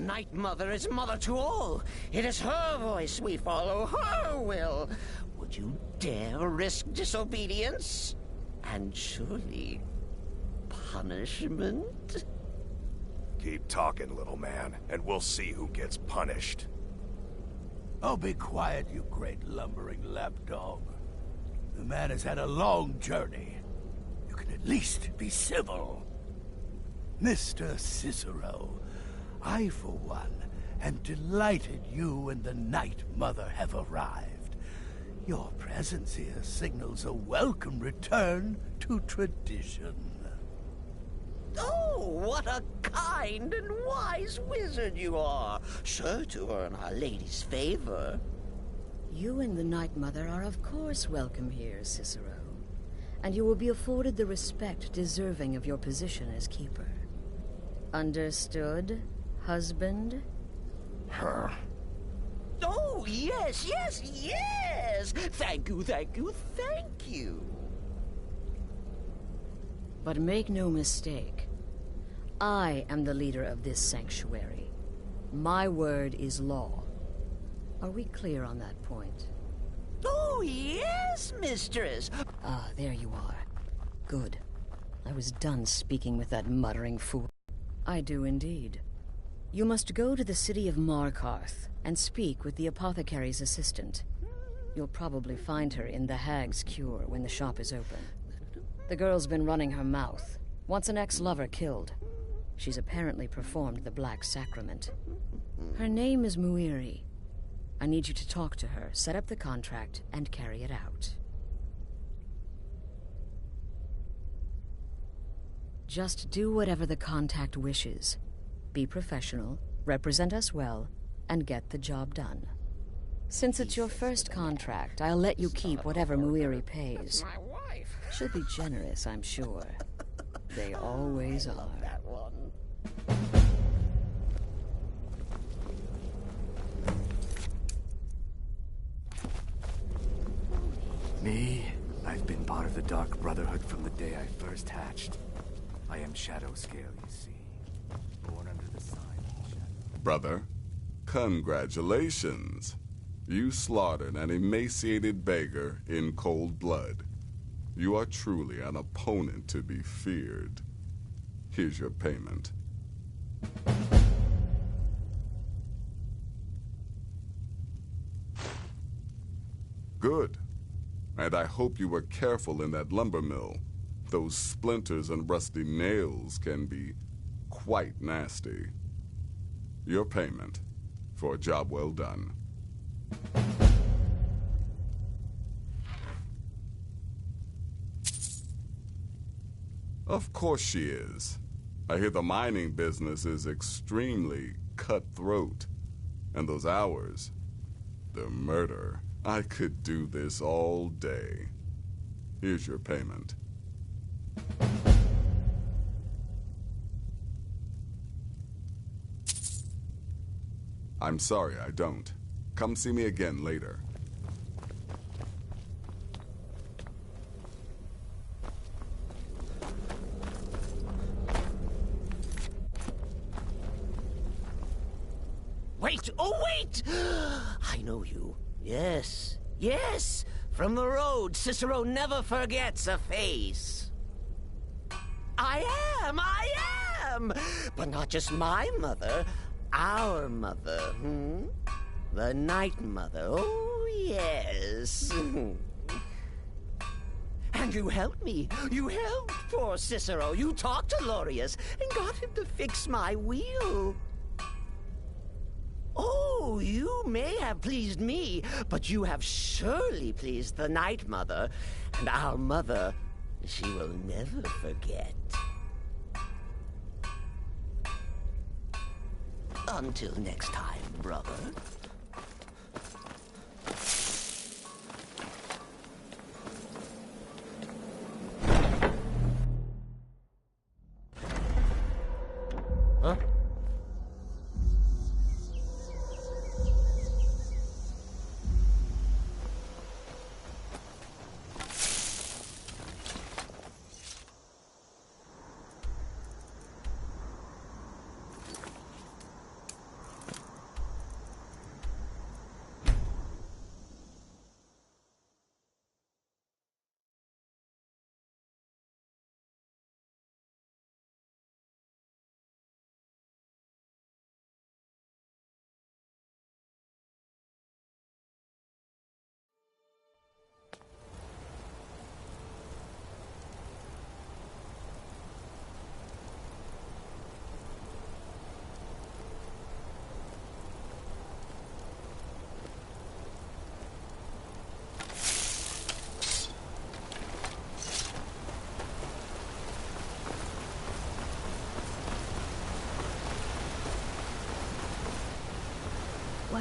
Night Mother is mother to all. It is her voice we follow, her will. Would you dare risk disobedience? And surely, punishment? Keep talking, little man, and we'll see who gets punished. Oh, be quiet, you great lumbering lapdog. The man has had a long journey. You can at least be civil. Mr. Cicero, I, for one, am delighted you and the Night Mother have arrived. Your presence here signals a welcome return to tradition. Oh, what a kind and wise wizard you are, sure to earn Our Lady's favor. You and the Night Mother are of course welcome here, Cicero. And you will be afforded the respect deserving of your position as keeper. Understood, husband? Her. Oh, yes, yes, yes! Thank you, thank you, thank you. But make no mistake. I am the leader of this sanctuary. My word is law. Are we clear on that point? Oh, yes, mistress. Ah, there you are. Good. I was done speaking with that muttering fool. I do indeed. You must go to the city of Markarth and speak with the apothecary's assistant. You'll probably find her in the Hag's Cure when the shop is open. The girl's been running her mouth. Wants an ex-lover killed. She's apparently performed the Black Sacrament. Her name is Muiri. I need you to talk to her, set up the contract, and carry it out. Just do whatever the contact wishes. Be professional, represent us well, and get the job done. Since it's your first contract, I'll let you keep whatever Muiri pays. She'll be generous, I'm sure. They always are. That one. Me? I've been part of the Dark Brotherhood from the day I first hatched. I am Shadow Scale, you see. Born under the sign of Shadow. Brother, congratulations. You slaughtered an emaciated beggar in cold blood. You are truly an opponent to be feared. Here's your payment. Good. And I hope you were careful in that lumber mill. Those splinters and rusty nails can be quite nasty. Your payment for a job well done. Of course she is. I hear the mining business is extremely cutthroat. And those hours, the murder. I could do this all day. Here's your payment. I'm sorry, I don't. Come see me again later. Wait! Oh, wait! I know you. Yes, yes! From the road, Cicero never forgets a face. I am! But not just my mother, our mother, The Night Mother, oh yes. And you helped me. You helped poor Cicero. You talked to Lorius and got him to fix my wheel. Oh, you may have pleased me, but you have surely pleased the Night Mother. And our mother, she will never forget. Until next time, brother. Huh?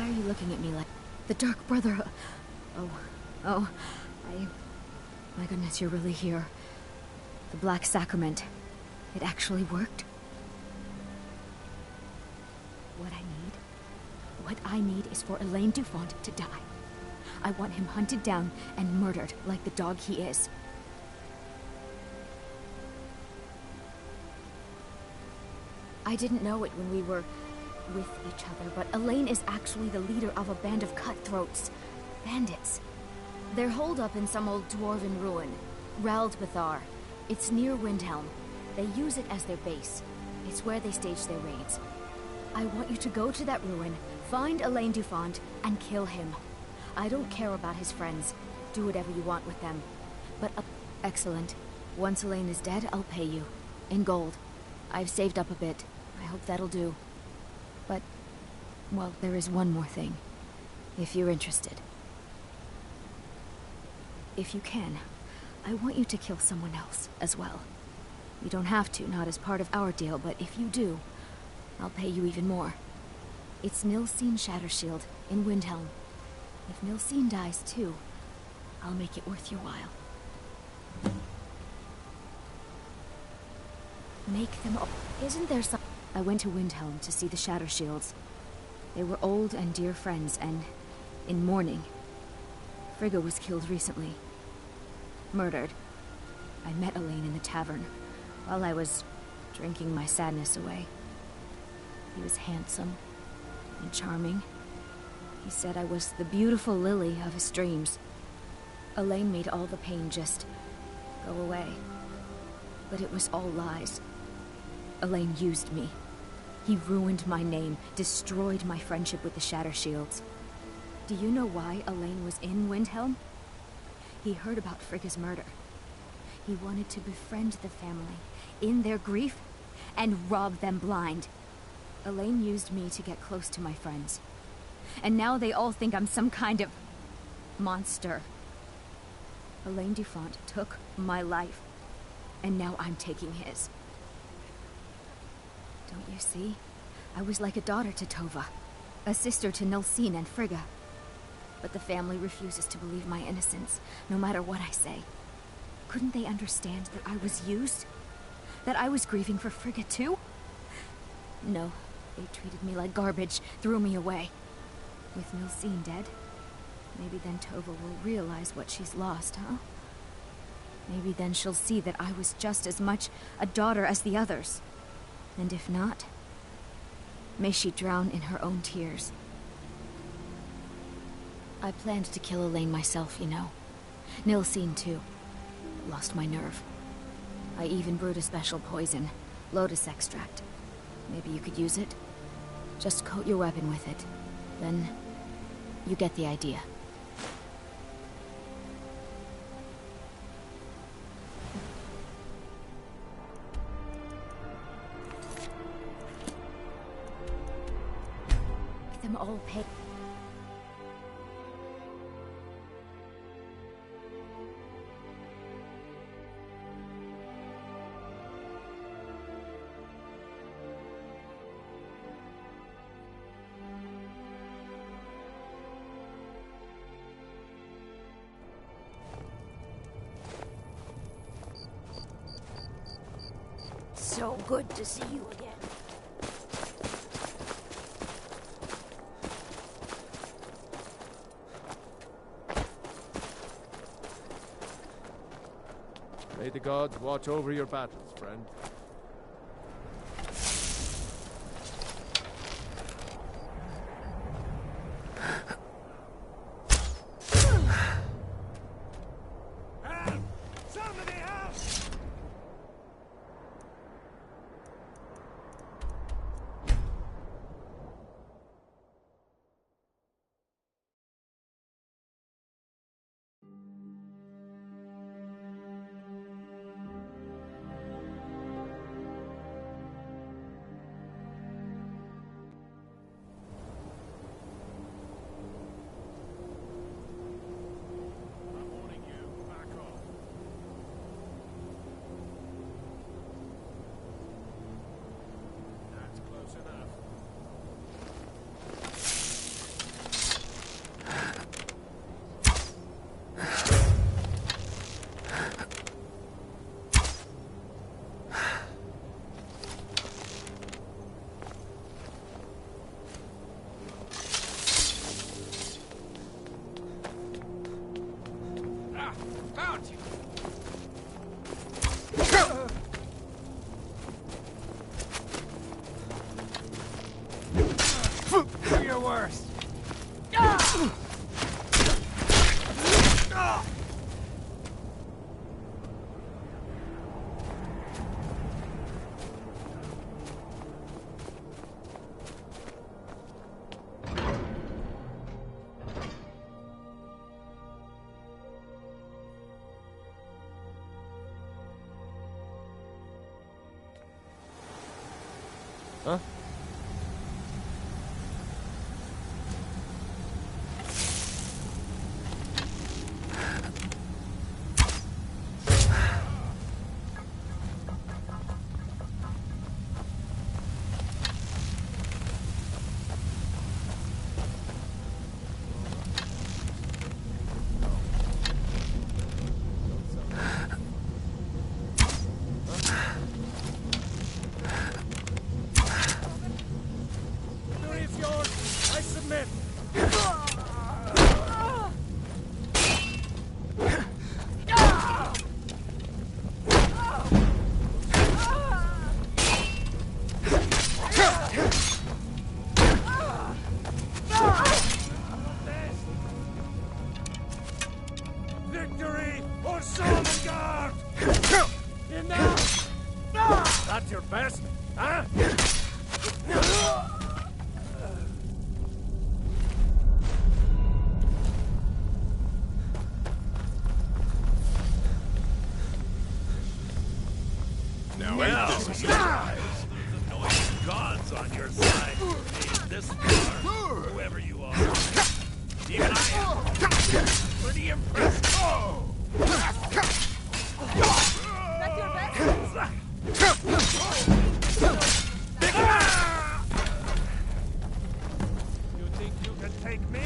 are you looking at me like... The Dark Brotherhood... Oh, My goodness, you're really here. The Black Sacrament. It actually worked. What I need is for Elaine Dufont to die. I want him hunted down and murdered like the dog he is. I didn't know it when we were with each other, but Elaine is actually the leader of a band of cutthroats. Bandits. They're holed up in some old dwarven ruin. Raldbathar. It's near Windhelm. They use it as their base. It's where they stage their raids. I want you to go to that ruin, find Elaine Dufont, and kill him. I don't care about his friends. Do whatever you want with them. But, excellent. Once Elaine is dead, I'll pay you. In gold. I've saved up a bit. I hope that'll do. But, well, there is one more thing. If you're interested. If you can, I want you to kill someone else as well. You don't have to, not as part of our deal, but if you do, I'll pay you even more. It's Nilsine Shattershield in Windhelm. If Nilsine dies too, I'll make it worth your while. Make them all. Isn't there some... I went to Windhelm to see the Shattershields. They were old and dear friends, and in mourning. Frigga was killed recently. Murdered. I met Elaine in the tavern, while I was drinking my sadness away. He was handsome and charming. He said I was the beautiful lily of his dreams. Elaine made all the pain just go away. But it was all lies. Elaine used me. He ruined my name, destroyed my friendship with the Shattershields. Do you know why Elaine was in Windhelm? He heard about Frigga's murder. He wanted to befriend the family, in their grief, and rob them blind. Elaine used me to get close to my friends. And now they all think I'm some kind of... monster. Elaine Dufont took my life, and now I'm taking his. Don't you see? I was like a daughter to Tova, a sister to Nilsine and Frigga. But the family refuses to believe my innocence, no matter what I say. Couldn't they understand that I was used? That I was grieving for Frigga too? No, they treated me like garbage, threw me away. With Nilsine dead, maybe then Tova will realize what she's lost, huh? Maybe then she'll see that I was just as much a daughter as the others. And if not, may she drown in her own tears. I planned to kill Elaine myself, you know. Nilsine too. Lost my nerve. I even brewed a special poison, lotus extract. Maybe you could use it? Just coat your weapon with it. Then, you get the idea. Make them all pay. So good to see you again. May the gods watch over your battles, friend. Out! Do your worst. Huh? Victory is yours. I submit. Victory or Sovngarde! Enough! That's your best, huh? Now, this is Gods on your side. This far, whoever you are. Even I am pretty impressed. That's your best? You think you can take me?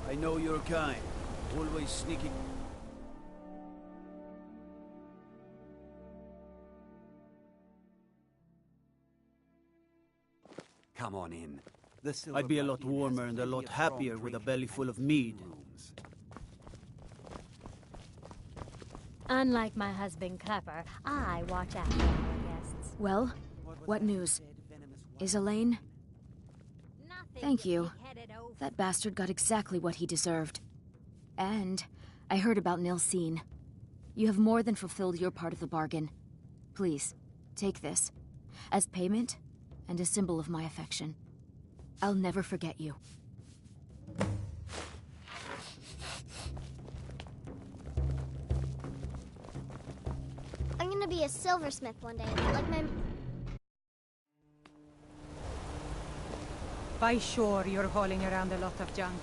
I know your kind. Always sneaking. Come on in. I'd be a lot warmer and a lot happier with a belly full of mead. Unlike my husband Clever, I watch after my guests. Well, what news? Is Elaine? Thank you. That bastard got exactly what he deserved. And I heard about Nilsine. You have more than fulfilled your part of the bargain. Please, take this. As payment, and a symbol of my affection. I'll never forget you. I'm gonna be a silversmith one day, like my... By sure you're hauling around a lot of junk.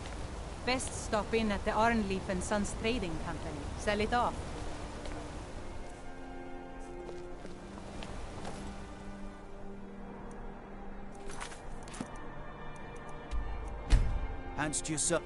Best stop in at the Arnleaf and Sons Trading Company. Sell it off. Hands to yourself.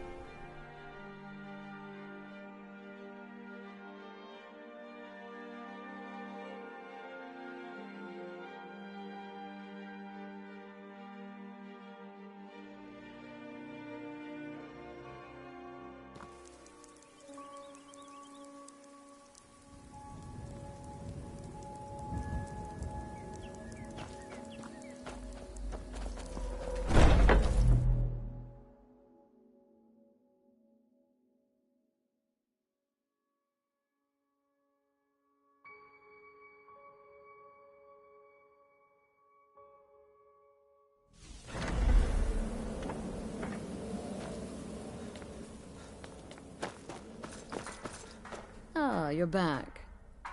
Ah, you're back.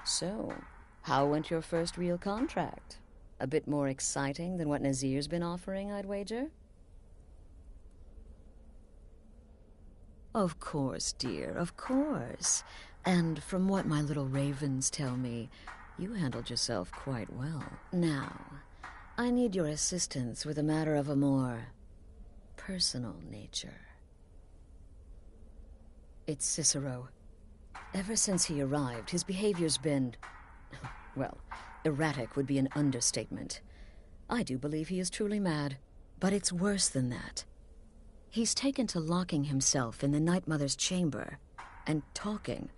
So, how went your first real contract? A bit more exciting than what Nazir's been offering, I'd wager? Of course, dear, of course. And from what my little ravens tell me, you handled yourself quite well. Now, I need your assistance with a matter of a more personal nature. It's Cicero. Ever since he arrived, his behavior's been... well, erratic would be an understatement. I do believe he is truly mad, but it's worse than that. He's taken to locking himself in the Night Mother's chamber and talking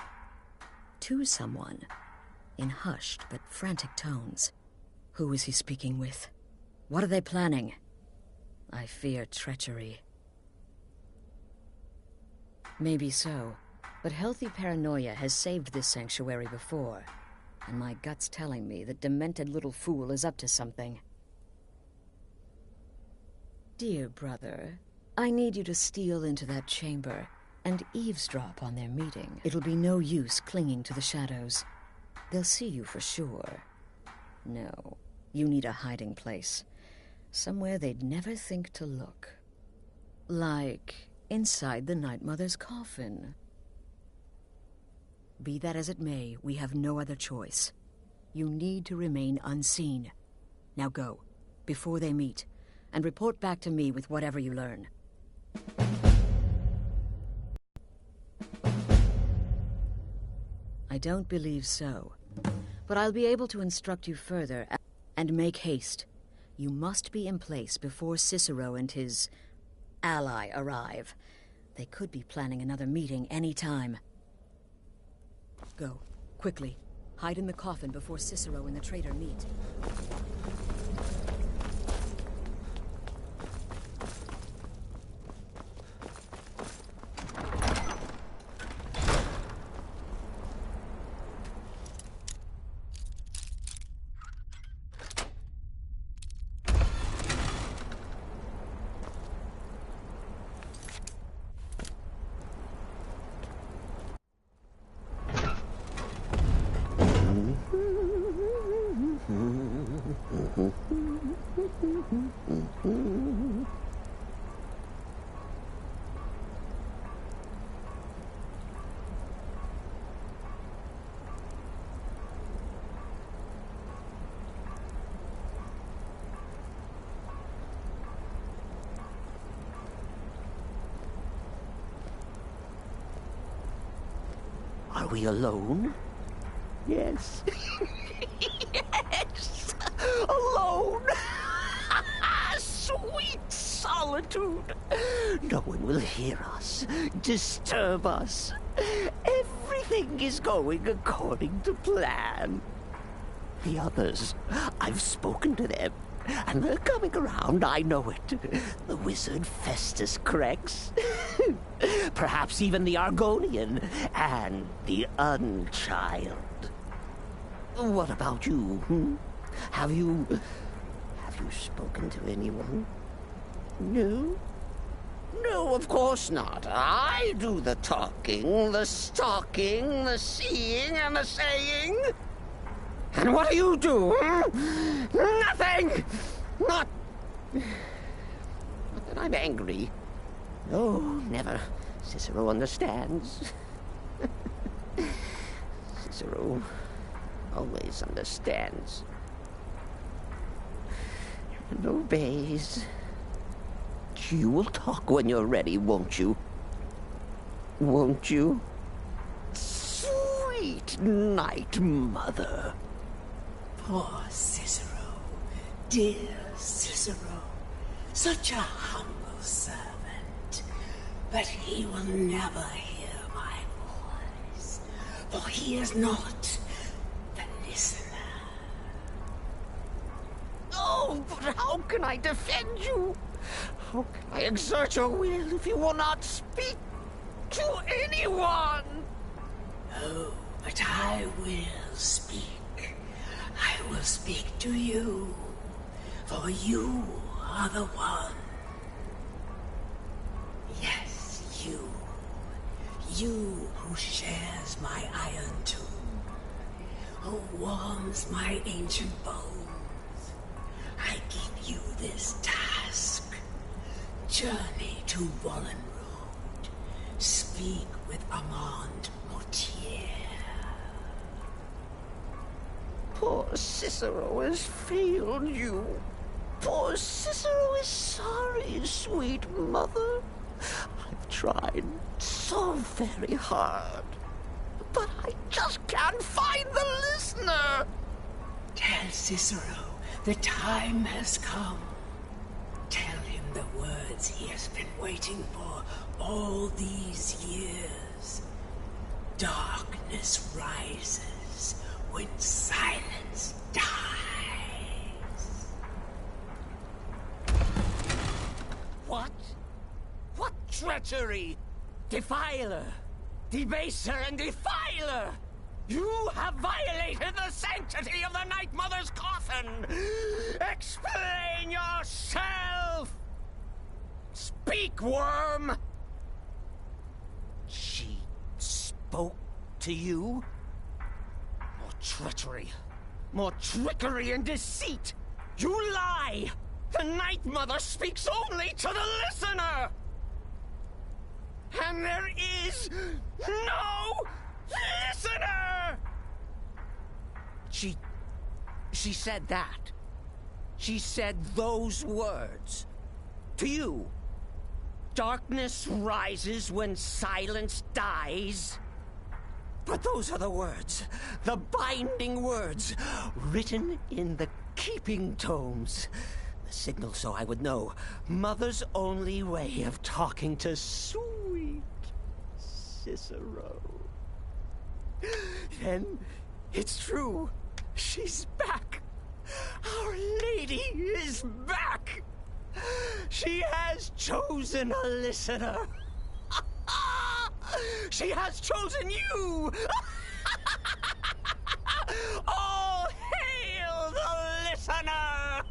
to someone in hushed but frantic tones. Who is he speaking with? What are they planning? I fear treachery. Maybe so. But healthy paranoia has saved this sanctuary before, and my gut's telling me that demented little fool is up to something. Dear brother, I need you to steal into that chamber and eavesdrop on their meeting. It'll be no use clinging to the shadows. They'll see you for sure. No, you need a hiding place. Somewhere they'd never think to look. Like inside the Night Mother's coffin. Be that as it may, we have no other choice. You need to remain unseen. Now go, before they meet, and report back to me with whatever you learn. I don't believe so, but I'll be able to instruct you further, and make haste. You must be in place before Cicero and his ally arrive. They could be planning another meeting any time. Go, quickly. Hide in the coffin before Cicero and the traitor meet. Are we alone? Yes. Yes! Alone! Sweet solitude! No one will hear us, disturb us. Everything is going according to plan. The others, I've spoken to them. And they're coming around, I know it. The wizard Festus Crex. Perhaps even the Argonian and the Unchild. What about you? Have you spoken to anyone? No? No, of course not. I do the talking, the stalking, the seeing, and the saying. And what do you do? Nothing! Not that I'm angry. No, never. Cicero understands. Cicero always understands. And obeys. You will talk when you're ready, won't you? Won't you? Sweet night, Mother. Poor Cicero. Dear Cicero. Such a humble servant. But he will never hear my voice. For he is not the listener. Oh, but how can I defend you? How can I exert your will if you will not speak to anyone? Oh, but I will speak. I will speak to you, for you are the one. Yes, you. You who shares my iron tomb, who warms my ancient bones. I give you this task. Journey to Wallen Road. Speak with Armand Mortier. Poor Cicero has failed you. Poor Cicero is sorry, sweet mother. I've tried so very hard, but I just can't find the listener. Tell Cicero the time has come. Tell him the words he has been waiting for all these years. Darkness rises when silence dies. What? What treachery? Defiler! Debaser and defiler! You have violated the sanctity of the Night Mother's coffin! Explain yourself! Speak, worm! She spoke to you? More treachery, more trickery and deceit! You lie! The Night Mother speaks only to the listener! And there is no listener! She said that. She said those words. To you. Darkness rises when silence dies. But those are the words, the binding words, written in the keeping tomes. The signal so I would know. Mother's only way of talking to sweet Cicero. Then it's true. She's back. Our Lady is back. She has chosen a listener. She has chosen you. All hail the listener.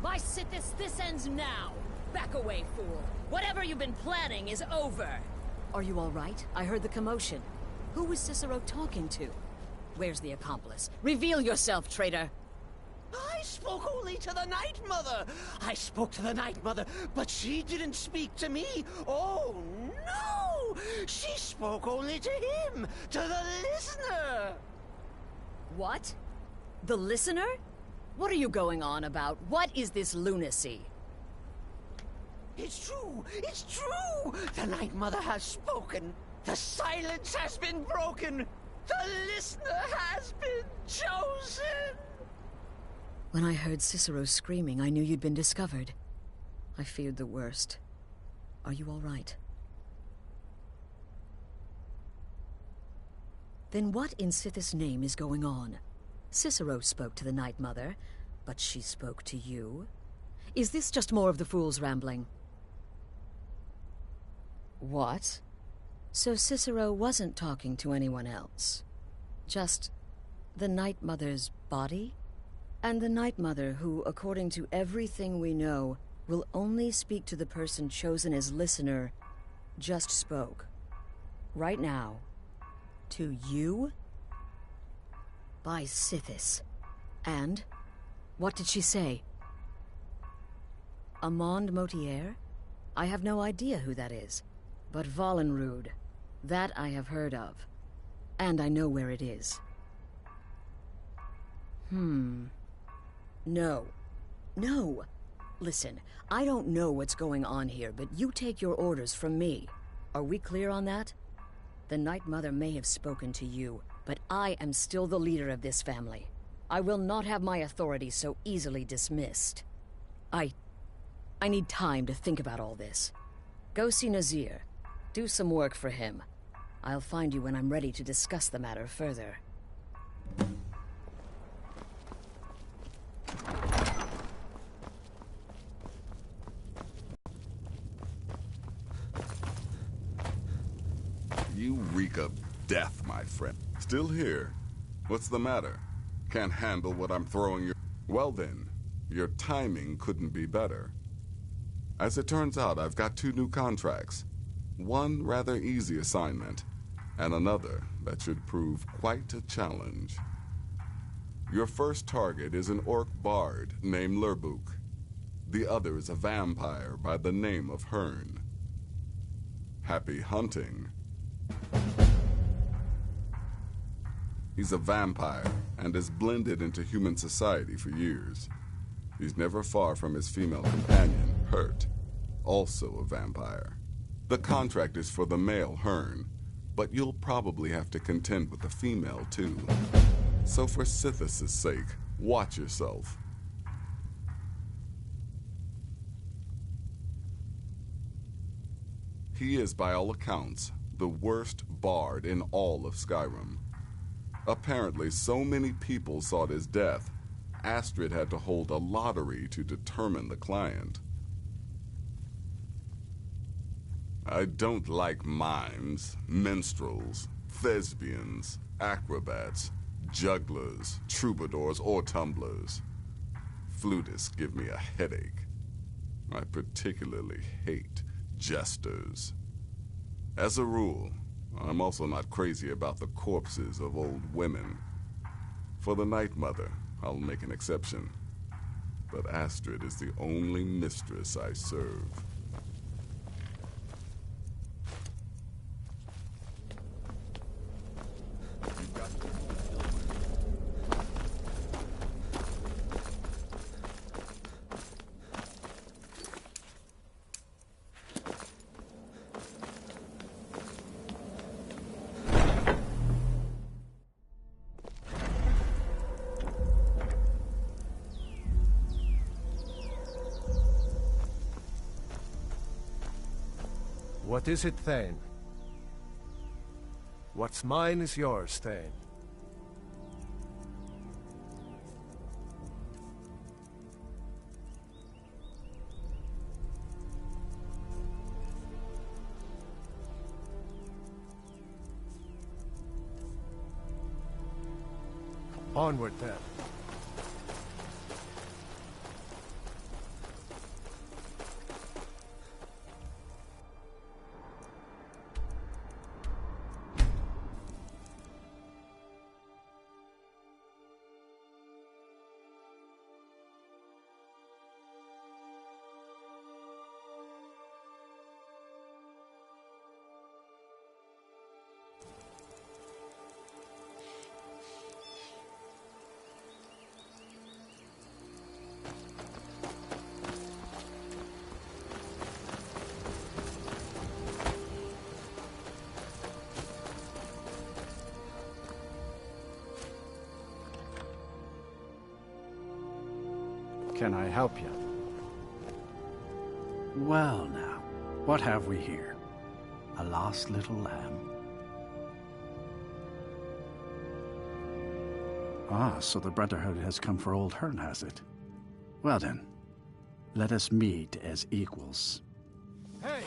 By Sithis, this ends now. Back away, fool. Whatever you've been planning is over. Are you all right? I heard the commotion. Who was Cicero talking to? Where's the accomplice? Reveal yourself, traitor! I spoke only to the Night Mother. I spoke to the Night Mother, but she didn't speak to me. Oh, no! She spoke only to him, to the listener. What? The listener? What are you going on about? What is this lunacy? It's true! It's true! The Night Mother has spoken. The silence has been broken. The listener has been chosen. When I heard Cicero screaming, I knew you'd been discovered. I feared the worst. Are you all right? Then what in Sithis' name is going on? Cicero spoke to the Night Mother, but she spoke to you? Is this just more of the fool's rambling? What? So Cicero wasn't talking to anyone else? Just the Night Mother's body? And the Night Mother, who, according to everything we know, will only speak to the person chosen as listener, just spoke. Right now. To you? By Sithis. And? What did she say? Amand Motier? I have no idea who that is. But Valenrud, that I have heard of. And I know where it is. No. No! Listen, I don't know what's going on here, but you take your orders from me. Are we clear on that? The Night Mother may have spoken to you, but I am still the leader of this family. I will not have my authority so easily dismissed. I need time to think about all this. Go see Nazir. Do some work for him. I'll find you when I'm ready to discuss the matter further. You reek of death, my friend. Still here? What's the matter? Can't handle what I'm throwing your... Well then, your timing couldn't be better. As it turns out, I've got 2 new contracts. One rather easy assignment, and another that should prove quite a challenge. Your first target is an orc bard named Lurbuk. The other is a vampire by the name of Hearn. Happy hunting. He's a vampire and has blended into human society for years. He's never far from his female companion, Hurt, also a vampire. The contract is for the male Hearn, but you'll probably have to contend with the female too. So for Sithis' sake, watch yourself. He is, by all accounts, the worst bard in all of Skyrim. Apparently, so many people sought his death, Astrid had to hold a lottery to determine the client. I don't like mimes, minstrels, thespians, acrobats, jugglers, troubadours, or tumblers. Flutists give me a headache. I particularly hate jesters. As a rule, I'm also not crazy about the corpses of old women. For the Night Mother, I'll make an exception. But Astrid is the only mistress I serve. What is it, Thane? What's mine is yours, Thane. Onward, then. Can I help you? Well now, what have we here? A lost little lamb? Ah, so the Brotherhood has come for old Hearn, has it? Well then, let us meet as equals. Hey!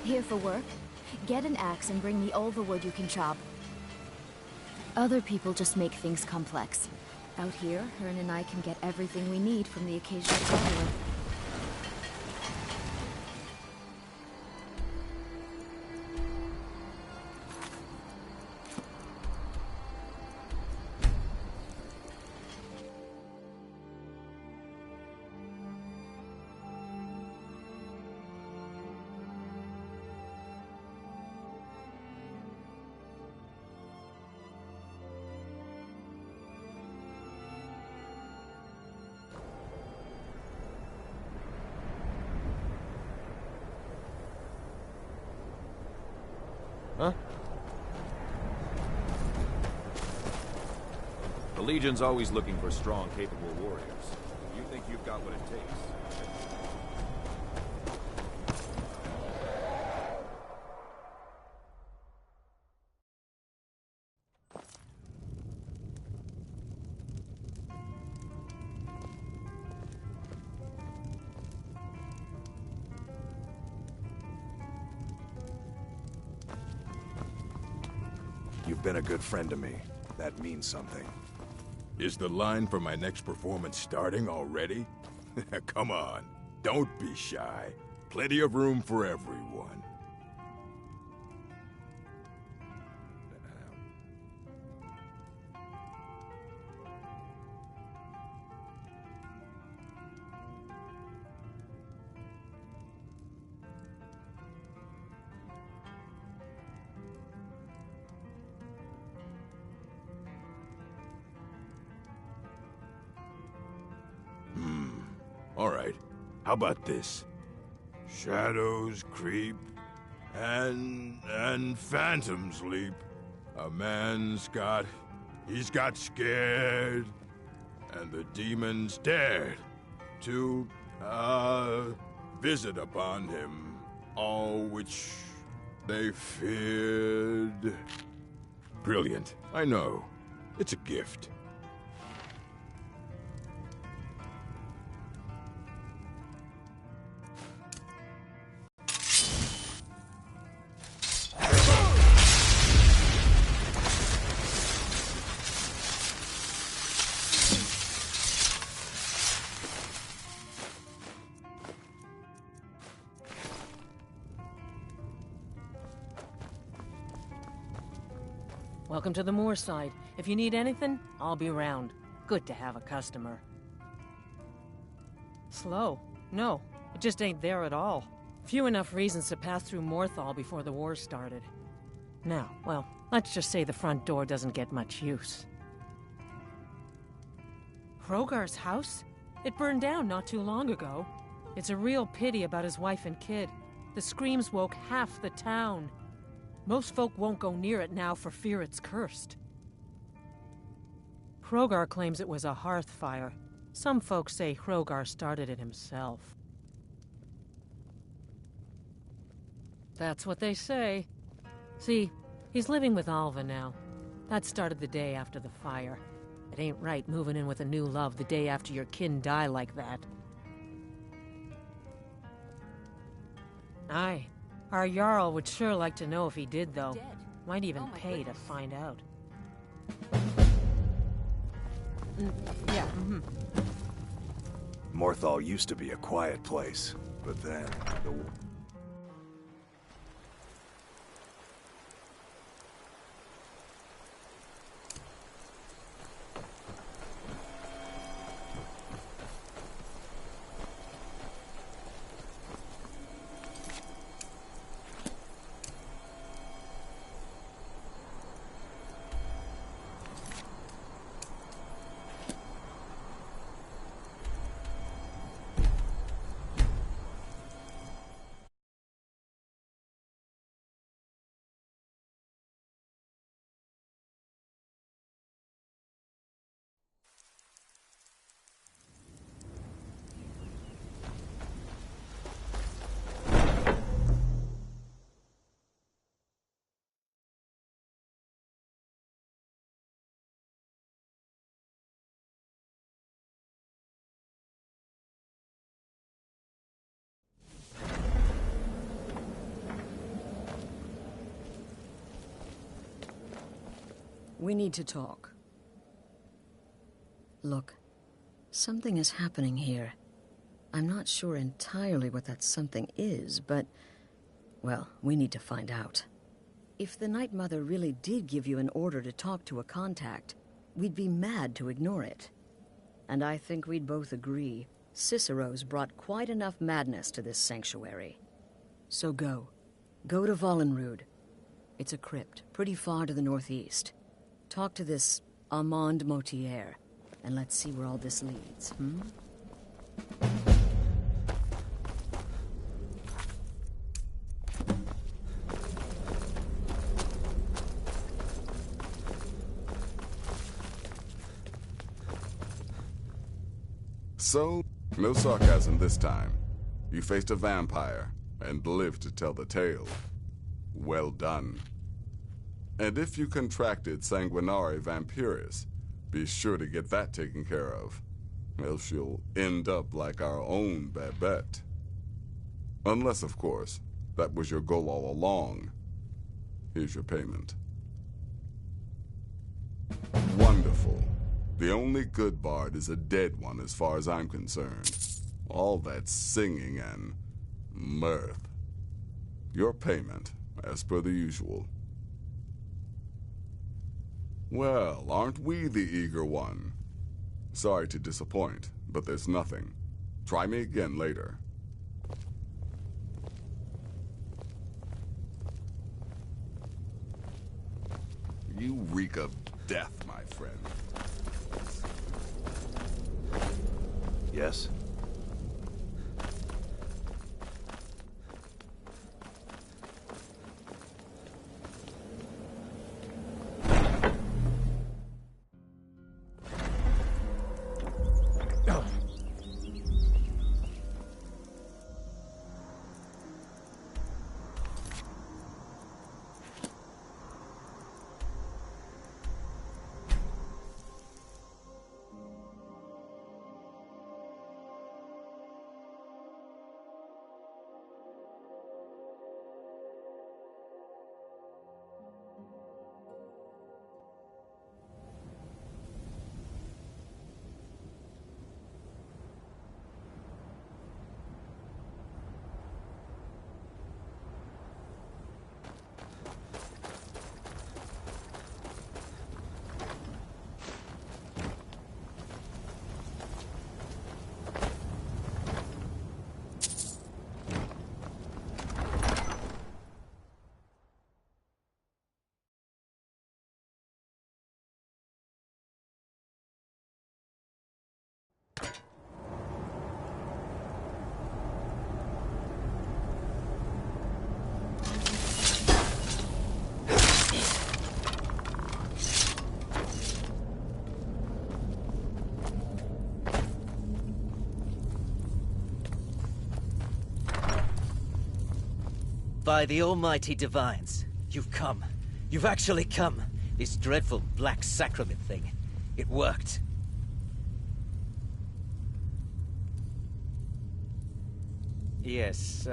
Here for work? Get an axe and bring me all the wood you can chop. Other people just make things complex. Out here, Hearn and I can get everything we need from the occasional traveler. Huh? The Legion's always looking for strong, capable warriors. You think you've got what it takes? You've been a good friend to me. That means something. Is the line for my next performance starting already? Come on, don't be shy. Plenty of room for everyone. All right, how about this? Shadows creep, and phantoms leap. A man's he's got scared, and the demons dared to, visit upon him all which they feared. Brilliant, I know. It's a gift. Welcome to the Moorside. If you need anything, I'll be around. Good to have a customer. Slow? No, it just ain't there at all. Few enough reasons to pass through Morthal before the war started. Now, well, let's just say the front door doesn't get much use. Hrogar's house? It burned down not too long ago. It's a real pity about his wife and kid. The screams woke half the town. Most folk won't go near it now for fear it's cursed. Hrogar claims it was a hearth fire. Some folks say Hrogar started it himself. That's what they say. See, he's living with Alva now. That started the day after the fire. It ain't right moving in with a new love the day after your kin die like that. Aye. Our Jarl would sure like to know if he did, though. Might even pay to find out. Yeah, Morthal used to be a quiet place, but then the... We need to talk. Look, something is happening here. I'm not sure entirely what that something is, but... well, we need to find out. If the Night Mother really did give you an order to talk to a contact, we'd be mad to ignore it. And I think we'd both agree, Cicero's brought quite enough madness to this sanctuary. So go. Go to Vollenrud. It's a crypt, pretty far to the northeast. Talk to this Armand Motier, and let's see where all this leads, hmm? So, no sarcasm this time. You faced a vampire and lived to tell the tale. Well done. And if you contracted Sanguinare Vampiris, be sure to get that taken care of. Else you'll end up like our own Babette. Unless, of course, that was your goal all along. Here's your payment. Wonderful. The only good bard is a dead one as far as I'm concerned. All that singing and mirth. Your payment, as per the usual. Well, aren't we the eager one? Sorry to disappoint, but there's nothing. Try me again later. You reek of death, my friend. Yes? By the almighty divines, you've come. You've actually come. This dreadful black sacrament thing. It worked. Yes,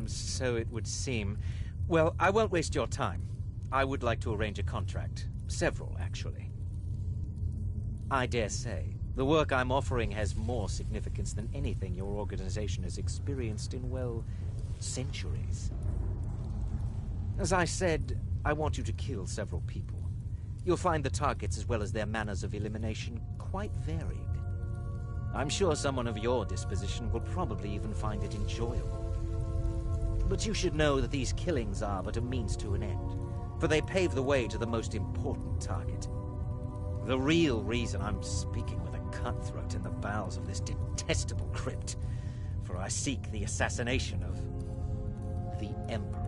so it would seem. Well, I won't waste your time. I would like to arrange a contract. Several, actually. I dare say, the work I'm offering has more significance than anything your organization has experienced in, well, centuries. As I said, I want you to kill several people. You'll find the targets as well as their manners of elimination quite varied. I'm sure someone of your disposition will probably even find it enjoyable. But you should know that these killings are but a means to an end, for they pave the way to the most important target. The real reason I'm speaking with a cutthroat in the bowels of this detestable crypt, for I seek the assassination of the Emperor.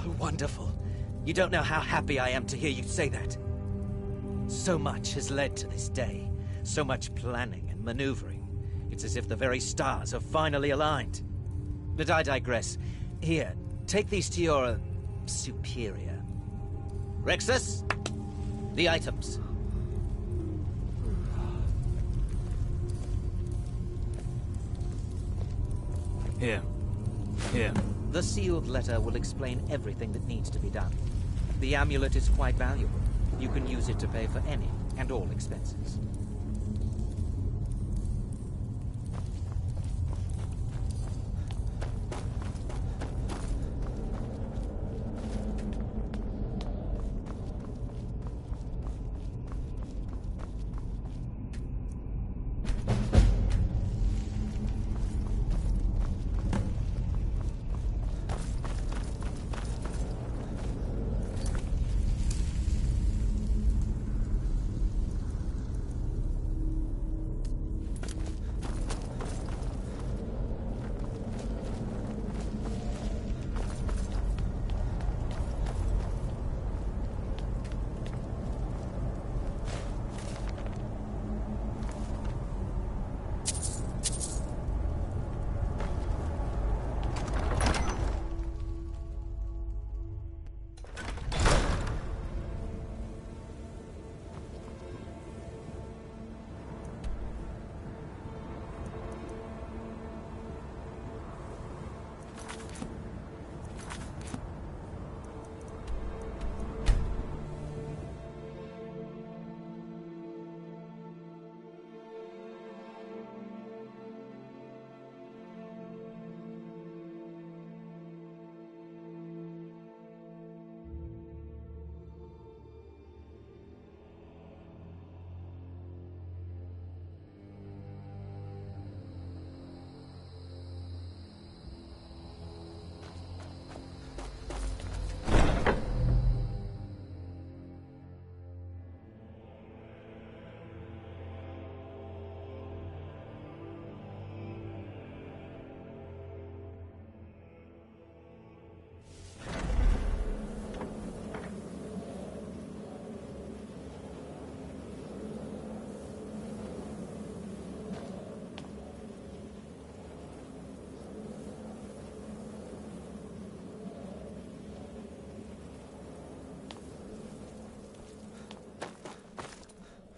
Oh, wonderful. You don't know how happy I am to hear you say that. So much has led to this day. So much planning and maneuvering. It's as if the very stars have finally aligned. But I digress. Here, take these to your superior. Rexus, the items. Here. Here. The sealed letter will explain everything that needs to be done. The amulet is quite valuable. You can use it to pay for any and all expenses.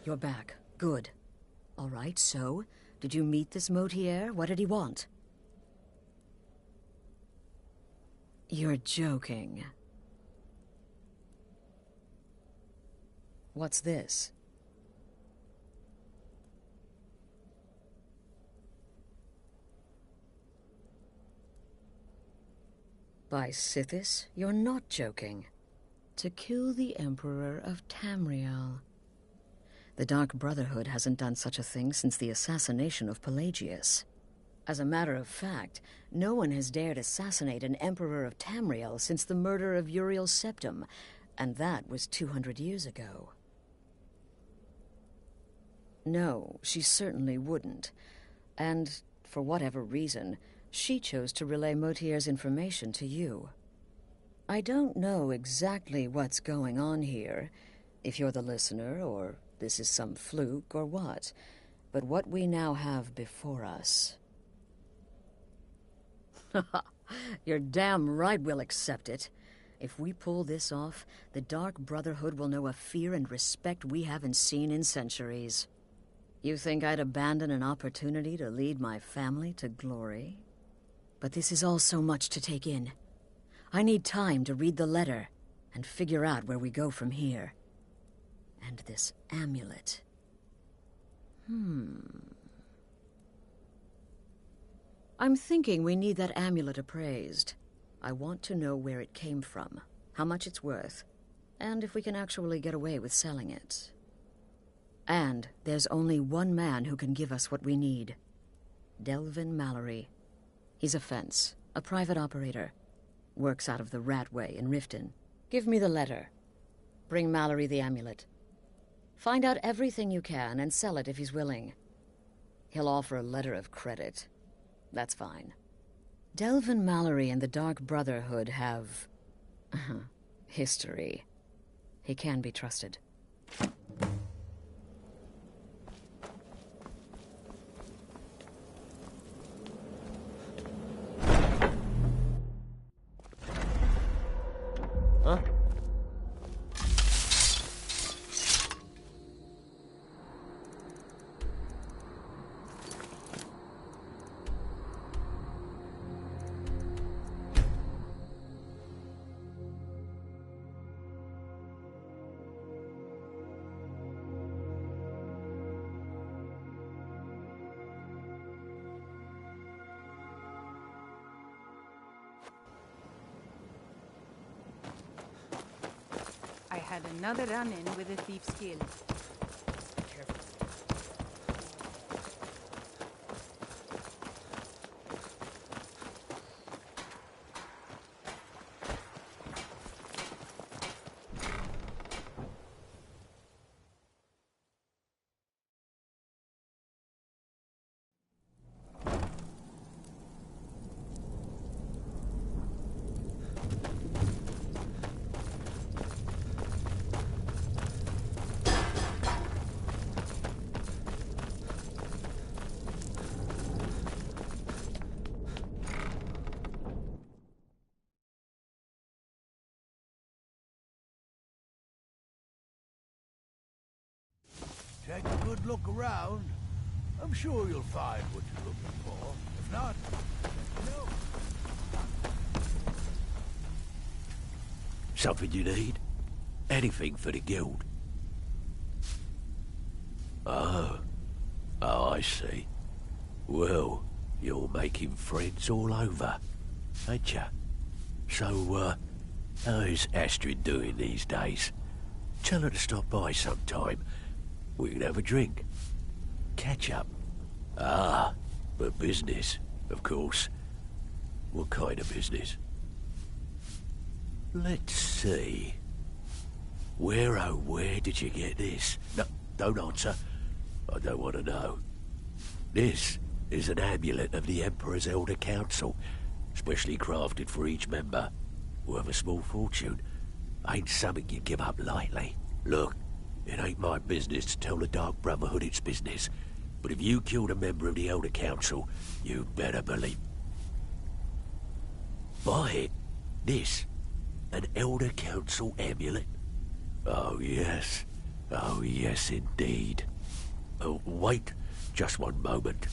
You're back. Good. All right, so, did you meet this Motier? What did he want? You're joking. What's this? By Sithis, you're not joking. To kill the Emperor of Tamriel. The Dark Brotherhood hasn't done such a thing since the assassination of Pelagius. As a matter of fact, no one has dared assassinate an Emperor of Tamriel since the murder of Uriel Septim, and that was 200 years ago. No, she certainly wouldn't. And, for whatever reason, she chose to relay Motier's information to you. I don't know exactly what's going on here, if you're the listener, or this is some fluke, or what. But what we now have before us... You're damn right we'll accept it. If we pull this off, the Dark Brotherhood will know a fear and respect we haven't seen in centuries. You think I'd abandon an opportunity to lead my family to glory? But this is all so much to take in. I need time to read the letter and figure out where we go from here. And this amulet. I'm thinking we need that amulet appraised. I want to know where it came from, how much it's worth, and if we can actually get away with selling it. And there's only one man who can give us what we need. Delvin Mallory. He's a fence, a private operator. Works out of the Ratway in Riften. Give me the letter. Bring Mallory the amulet. Find out everything you can and sell it if he's willing. He'll offer a letter of credit. That's fine. Delvin Mallory and the Dark Brotherhood have... history. He can be trusted. Huh? had another run-in with a thief's guild. Be careful. Take a good look around. I'm sure you'll find what you're looking for. If not, no. Something you need? Anything for the guild? Oh, I see. Well, you're making friends all over, ain't ya? So, how's Astrid doing these days? Tell her to stop by sometime. We can have a drink. Catch up. Ah, but business, of course. What kind of business? Let's see. Where, oh, where did you get this? No, don't answer. I don't want to know. This is an amulet of the Emperor's Elder Council, specially crafted for each member. Worth a small fortune. Ain't something you give up lightly. Look, it ain't my business to tell the Dark Brotherhood its business, but if you killed a member of the Elder Council, you better believe... Buy it. This. An Elder Council amulet. Oh, yes. Oh, yes, indeed. Oh, wait just one moment.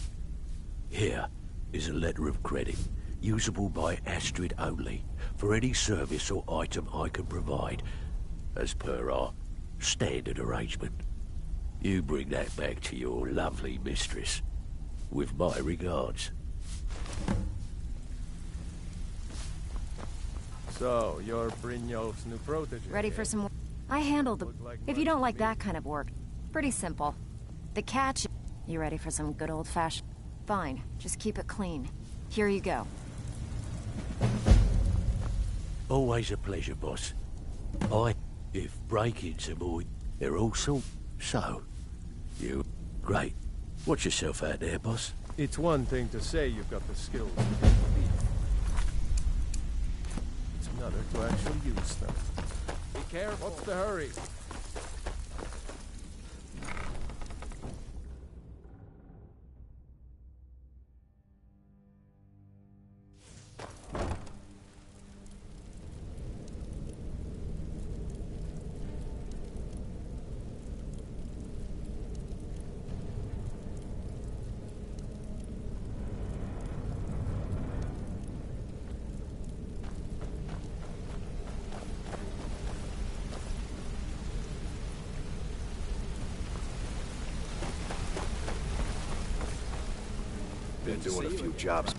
Here is a letter of credit, usable by Astrid only, for any service or item I can provide, as per our standard arrangement. You bring that back to your lovely mistress, with my regards. So, you're Brynjolf's new protege. Ready for some... I handled the... If you don't like that kind of work, pretty simple. The catch... You ready for some good old-fashioned... Fine, just keep it clean. Here you go. Always a pleasure, boss. If break-ins are more... They're all sort... So... You... Great. Watch yourself out there, boss. It's one thing to say you've got the skills. It's another to actually use them. Be careful. What's the hurry? Been doing a few jobs.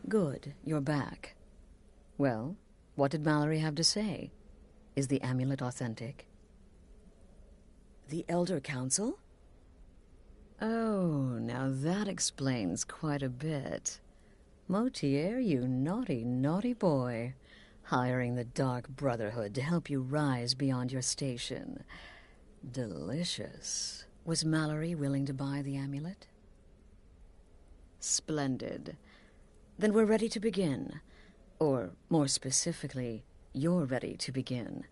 Good, you're back. Well, what did Mallory have to say? Is the amulet authentic? The Elder Council? Oh, now that explains quite a bit. Motier, you naughty, naughty boy. Hiring the Dark Brotherhood to help you rise beyond your station. Delicious. Was Mallory willing to buy the amulet? Splendid. Then we're ready to begin. Or, more specifically, you're ready to begin.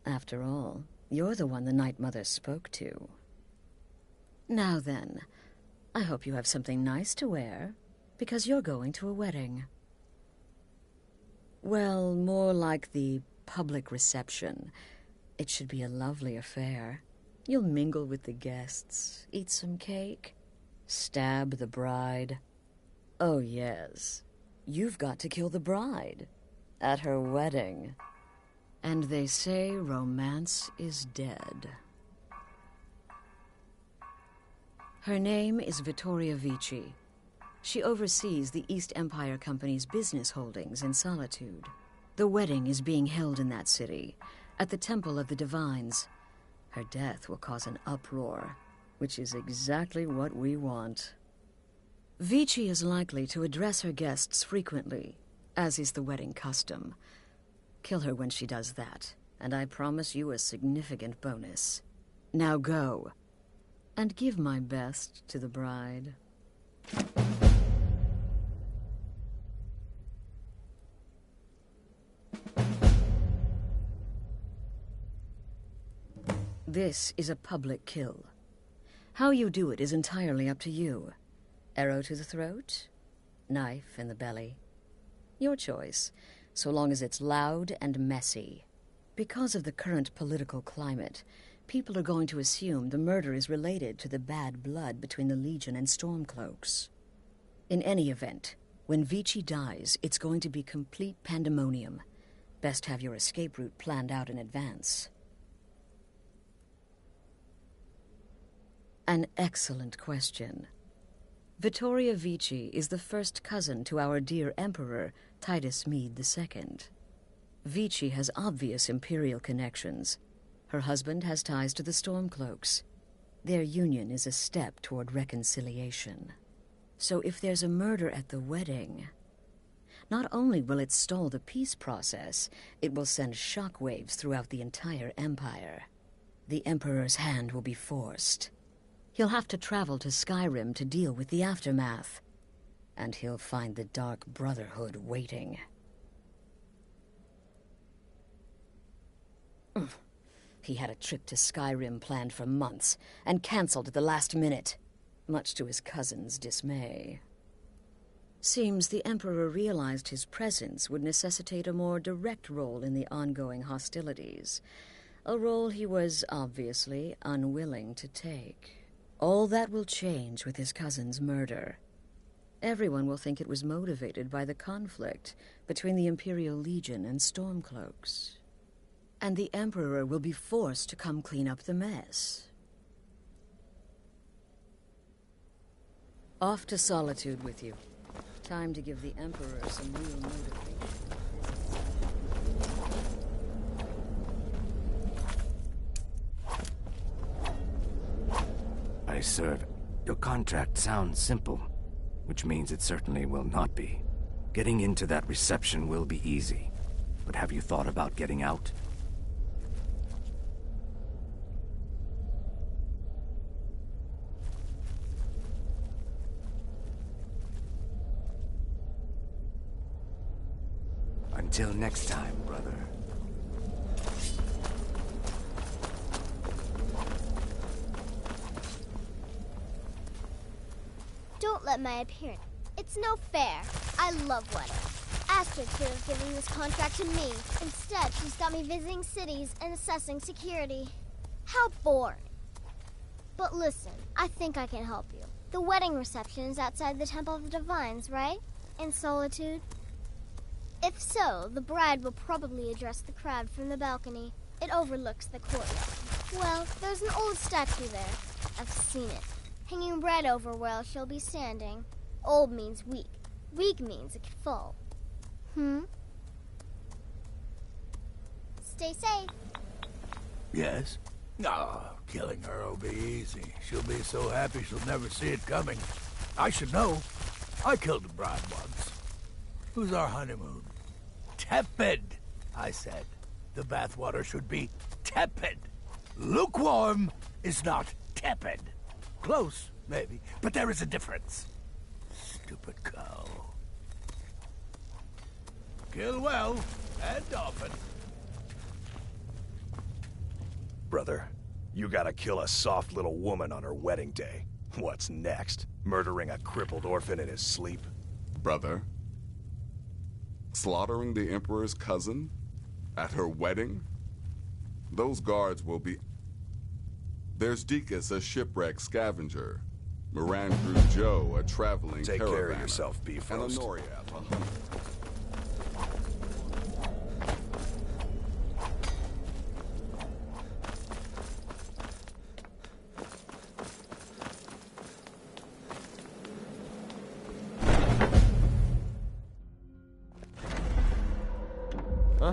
After all, you're the one the Night Mother spoke to. Now then, I hope you have something nice to wear, because you're going to a wedding. Well, more like the public reception. It should be a lovely affair. You'll mingle with the guests, eat some cake, stab the bride. Oh, yes. You've got to kill the bride at her wedding. And they say romance is dead. Her name is Vittoria Vici. She oversees the East Empire Company's business holdings in Solitude. The wedding is being held in that city, at the Temple of the Divines. Her death will cause an uproar, which is exactly what we want. Vici is likely to address her guests frequently, as is the wedding custom. Kill her when she does that, and I promise you a significant bonus. Now go, and give my best to the bride. This is a public kill. How you do it is entirely up to you. Arrow to the throat, knife in the belly. Your choice, so long as it's loud and messy. Because of the current political climate, people are going to assume the murder is related to the bad blood between the Legion and Stormcloaks. In any event, when Vici dies, it's going to be complete pandemonium. Best have your escape route planned out in advance. An excellent question. Vittoria Vici is the first cousin to our dear Emperor, Titus Mede II. Vici has obvious imperial connections. Her husband has ties to the Stormcloaks. Their union is a step toward reconciliation. So if there's a murder at the wedding, not only will it stall the peace process, it will send shockwaves throughout the entire Empire. The Emperor's hand will be forced. He'll have to travel to Skyrim to deal with the aftermath. And he'll find the Dark Brotherhood waiting. He had a trip to Skyrim planned for months, and cancelled at the last minute, much to his cousin's dismay. Seems the Emperor realized his presence would necessitate a more direct role in the ongoing hostilities, a role he was obviously unwilling to take. All that will change with his cousin's murder. Everyone will think it was motivated by the conflict between the Imperial Legion and Stormcloaks. And the Emperor will be forced to come clean up the mess. Off to Solitude with you. Time to give the Emperor some real motivation. Aye, sir. Your contract sounds simple, which means it certainly will not be. Getting into that reception will be easy, but have you thought about getting out? Until next time, brother. Don't let my appearance. It's no fair. I love weddings. Astrid should have given this contract to me. Instead, she's got me visiting cities and assessing security. How boring. But listen, I think I can help you. The wedding reception is outside the Temple of the Divines, right? In Solitude? If so, the bride will probably address the crowd from the balcony. It overlooks the courtyard. Well, there's an old statue there. I've seen it. Hanging right over where she'll be standing. Old means weak. Weak means it could fall. Stay safe. Yes? No, killing her will be easy. She'll be so happy she'll never see it coming. I should know. I killed a bride once. Who's our honeymoon? Tepid, I said. The bathwater should be tepid. Lukewarm is not tepid. Close, maybe, but there is a difference. Stupid cow. Kill well, and often. Brother, you gotta kill a soft little woman on her wedding day. What's next? Murdering a crippled orphan in his sleep? Brother? Slaughtering the Emperor's cousin? At her wedding? Those guards will be... There's Deacus, a shipwrecked scavenger. Mirandrew Joe, a traveling Take caravaner. care of yourself, Bifrost. And Honoriath, a hunter. Huh?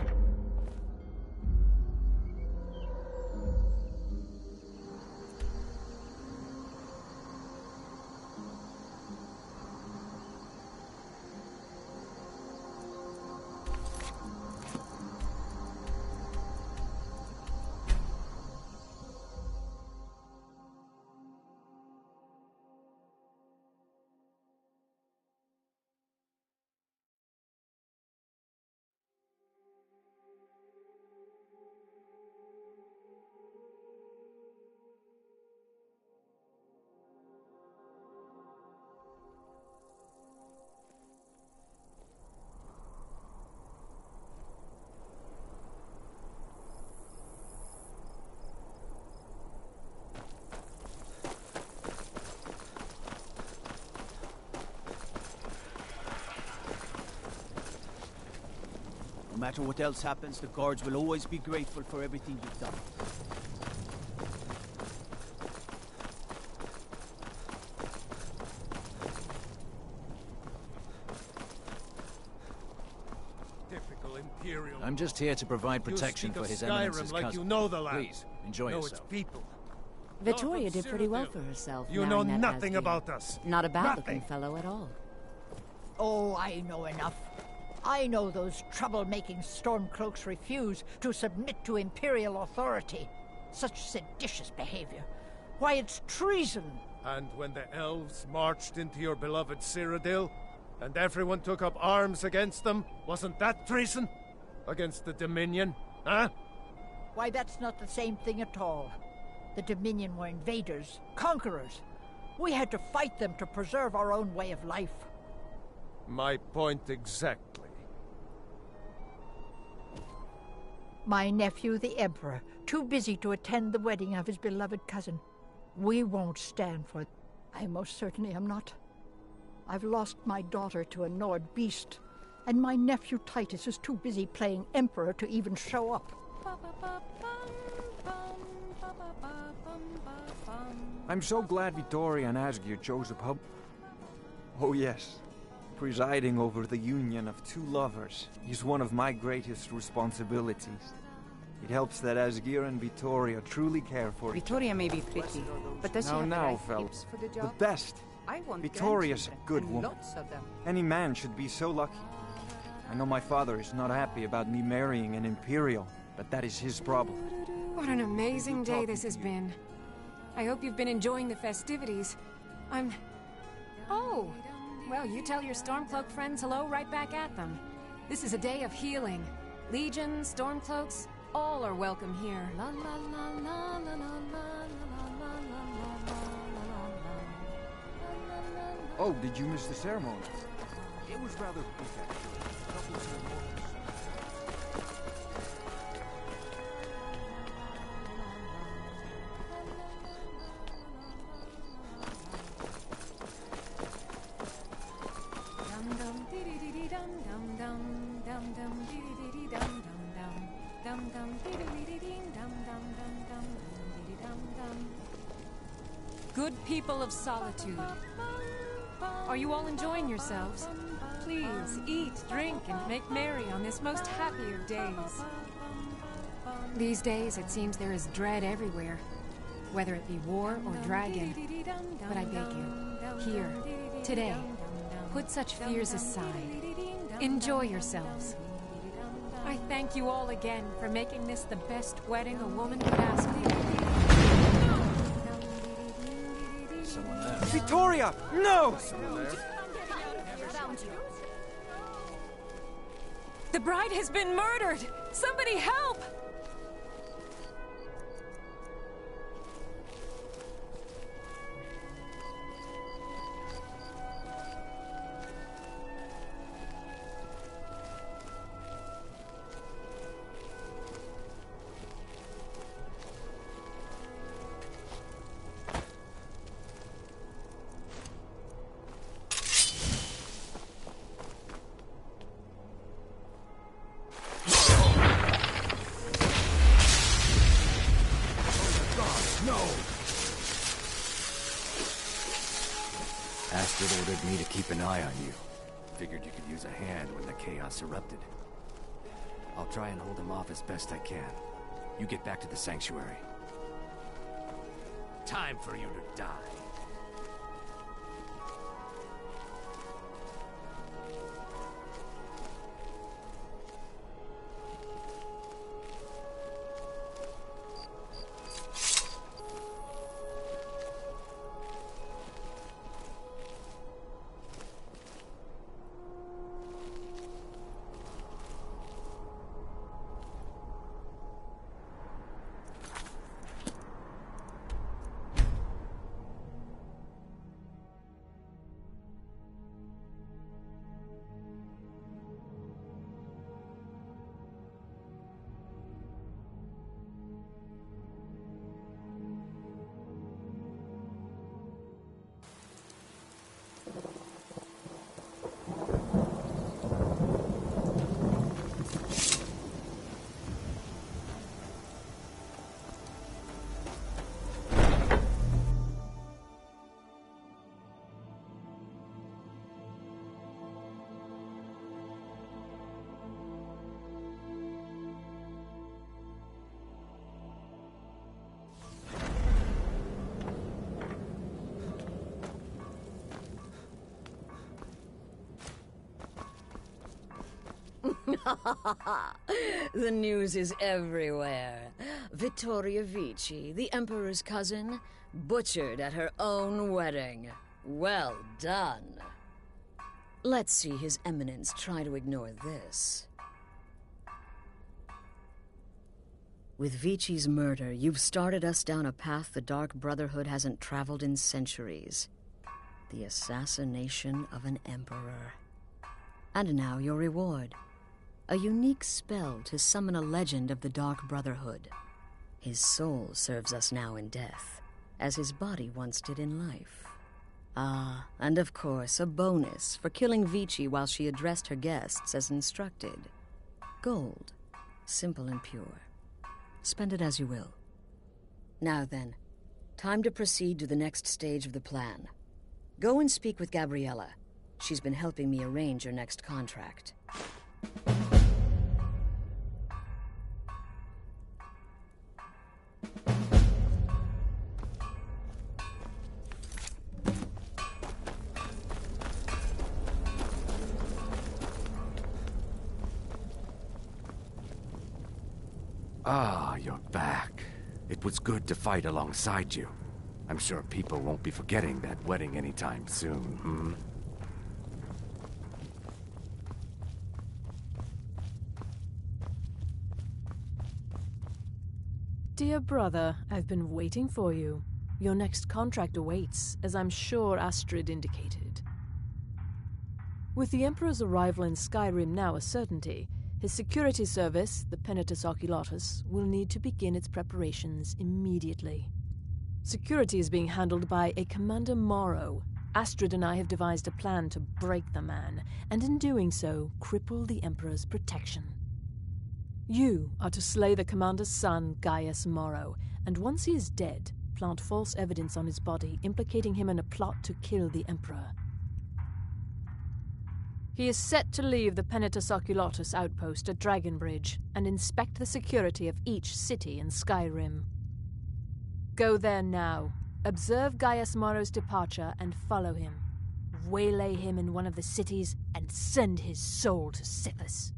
No matter what else happens, the guards will always be grateful for everything you've done. Typical Imperial. I'm just here to provide protection for His Eminence's Skyrim like cousin. you know the land. Please, enjoy know yourself. its people. Vittoria did pretty well for herself. You know marrying that nothing Asgir. about us. Not a bad-looking Nothing. fellow at all. Oh, I know enough. I know those trouble-making Stormcloaks refuse to submit to Imperial authority. Such seditious behavior. Why, it's treason. And when the elves marched into your beloved Cyrodiil, and everyone took up arms against them, wasn't that treason? Against the Dominion, huh? Why, that's not the same thing at all. The Dominion were invaders, conquerors. We had to fight them to preserve our own way of life. My point exactly. My nephew, the Emperor, too busy to attend the wedding of his beloved cousin. We won't stand for it. I most certainly am not. I've lost my daughter to a Nord beast, and my nephew Titus is too busy playing Emperor to even show up. I'm so glad Vittoria and Asgir chose a pub. Oh yes, presiding over the union of two lovers is one of my greatest responsibilities. It helps that Asgir and Vittoria truly care for each other. Vittoria may be pretty, but does she have the Now, right fellas, tips for the the job? best. I want Vittoria's a grandchildren, good and woman. lots of them. Any man should be so lucky. I know my father is not happy about me marrying an Imperial, but that is his problem. What an amazing day this has been. I hope you've been enjoying the festivities. Oh! Well, you tell your Stormcloak friends hello right back at them. This is a day of healing. Legion, Stormcloaks, all are welcome here. La la la la la la la la. Oh, did you miss the ceremony? It was rather quick, actually. A couple of ceremonies. Good people of Solitude, are you all enjoying yourselves? Please eat, drink, and make merry on this most happy of days. These days, it seems there is dread everywhere. Whether it be war or dragon. But I beg you, here, today, put such fears aside. Enjoy yourselves. I thank you all again for making this the best wedding a woman could ask for. Someone there. Victoria! No! Someone there. The bride has been murdered! Somebody help! Astrid ordered me to keep an eye on you. Figured you could use a hand when the chaos erupted. I'll try and hold him off as best I can. You get back to the sanctuary. Time for you to die. The news is everywhere. Vittoria Vici, the Emperor's cousin, butchered at her own wedding. Well done. Let's see His Eminence try to ignore this. With Vici's murder, you've started us down a path the Dark Brotherhood hasn't traveled in centuries. The assassination of an emperor. And now your reward. A unique spell to summon a legend of the Dark Brotherhood. His soul serves us now in death, as his body once did in life. Ah, and of course, a bonus for killing Vici while she addressed her guests as instructed. Gold. Simple and pure. Spend it as you will. Now then, time to proceed to the next stage of the plan. Go and speak with Gabriella. She's been helping me arrange your next contract. Ah, you're back. It was good to fight alongside you. I'm sure people won't be forgetting that wedding anytime soon, hmm? Dear brother, I've been waiting for you. Your next contract awaits, as I'm sure Astrid indicated. With the Emperor's arrival in Skyrim now a certainty, his security service, the Penitus Oculatus, will need to begin its preparations immediately. Security is being handled by a Commander Morrow. Astrid and I have devised a plan to break the man, and in doing so, cripple the Emperor's protection. You are to slay the Commander's son, Gaius Morrow, and once he is dead, plant false evidence on his body, implicating him in a plot to kill the Emperor. He is set to leave the Penitus Oculatus outpost at Dragonbridge and inspect the security of each city in Skyrim. Go there now, observe Gaius Morrow's departure and follow him. Waylay him in one of the cities and send his soul to Sithis.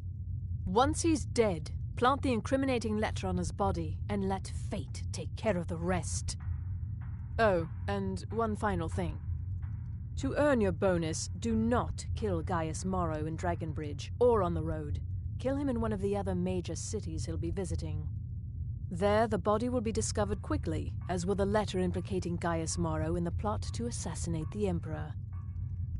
Once he's dead, plant the incriminating letter on his body and let fate take care of the rest. Oh, and one final thing. To earn your bonus, do not kill Gaius Morrow in Dragonbridge or on the road. Kill him in one of the other major cities he'll be visiting. There, the body will be discovered quickly, as will the letter implicating Gaius Morrow in the plot to assassinate the Emperor.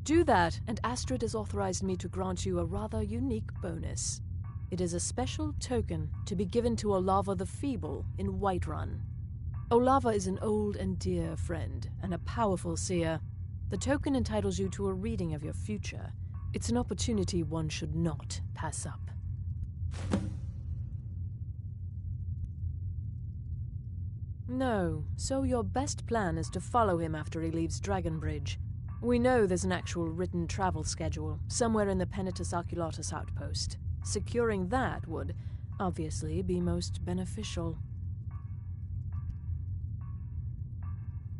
Do that, and Astrid has authorized me to grant you a rather unique bonus. It is a special token to be given to Olava the Feeble in Whiterun. Olava is an old and dear friend, and a powerful seer. The token entitles you to a reading of your future. It's an opportunity one should not pass up. No, so your best plan is to follow him after he leaves Dragonbridge. We know there's an actual written travel schedule, somewhere in the Penitus Oculatus outpost. Securing that would, obviously, be most beneficial.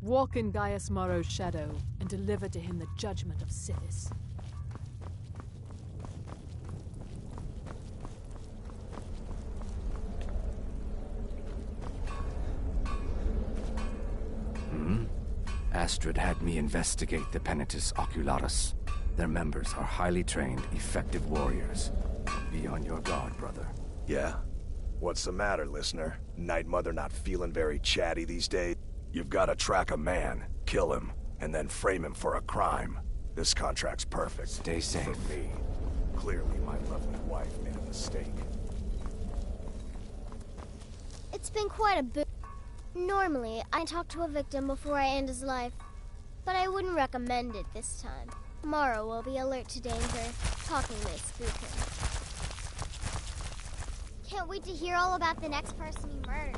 Walk in Gaius Morrow's shadow and deliver to him the judgment of Sithis. Astrid had me investigate the Penitus Oculatus. Their members are highly trained, effective warriors. Be on your guard, brother. Yeah? What's the matter, listener? Night Mother not feeling very chatty these days? You've got to track a man, kill him, and then frame him for a crime. This contract's perfect. Stay safe. For me. Clearly my lovely wife made a mistake. It's been quite a bit. Normally, I talk to a victim before I end his life, but I wouldn't recommend it this time. Morrow will be alert to danger. Talking may spook him. Can't wait to hear all about the next person he murders.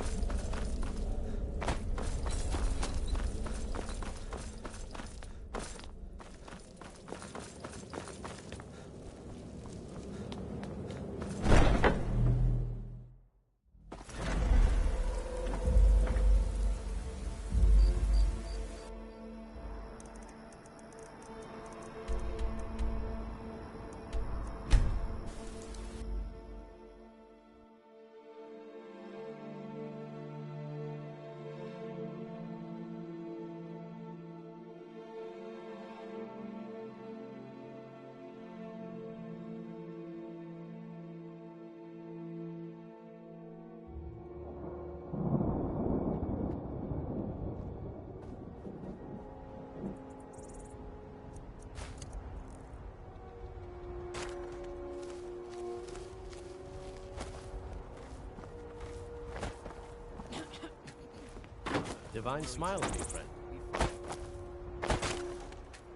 Divine smile on me, friend.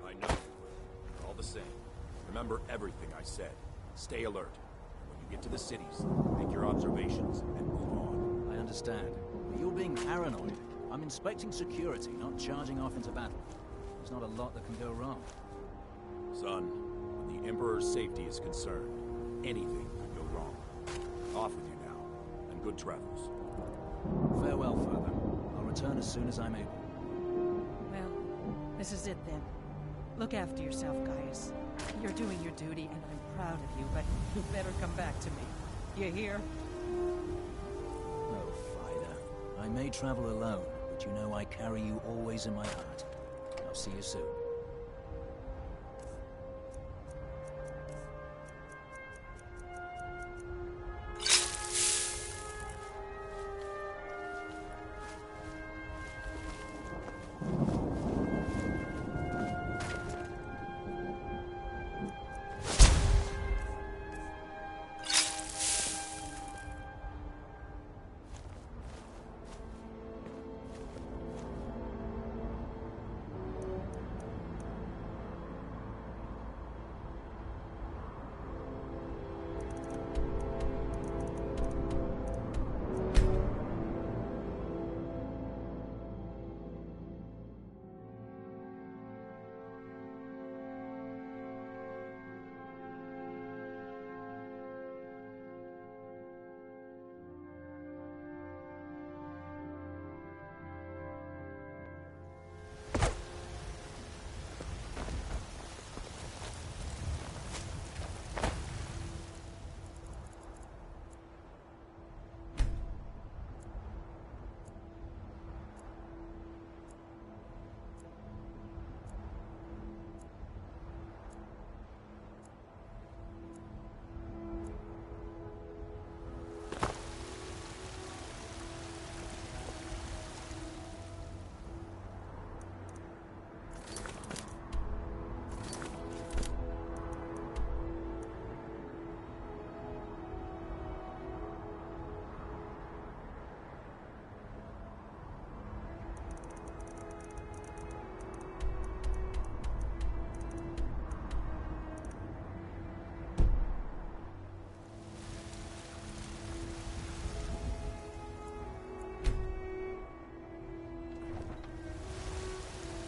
I know. All the same, remember everything I said. Stay alert. When you get to the cities, make your observations and move on. I understand. But you're being paranoid. I'm inspecting security, not charging off into battle. There's not a lot that can go wrong. Son, when the Emperor's safety is concerned, anything could go wrong. Off with you now, and good travels. Farewell, Father. I'll return as soon as I'm able. Well, this is it then. Look after yourself, Gaius. You're doing your duty, and I'm proud of you, but you better come back to me. You hear? Oh, Fida. I may travel alone, but you know I carry you always in my heart. I'll see you soon.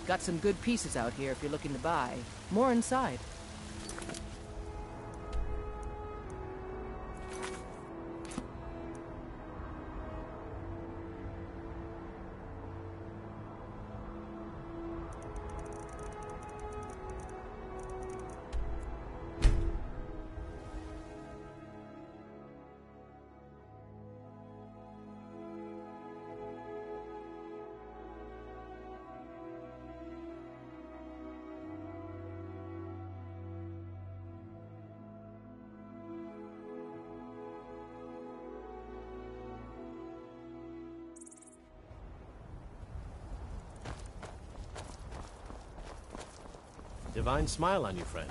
Got some good pieces out here if you're looking to buy. More inside. Divine smile on you, friend.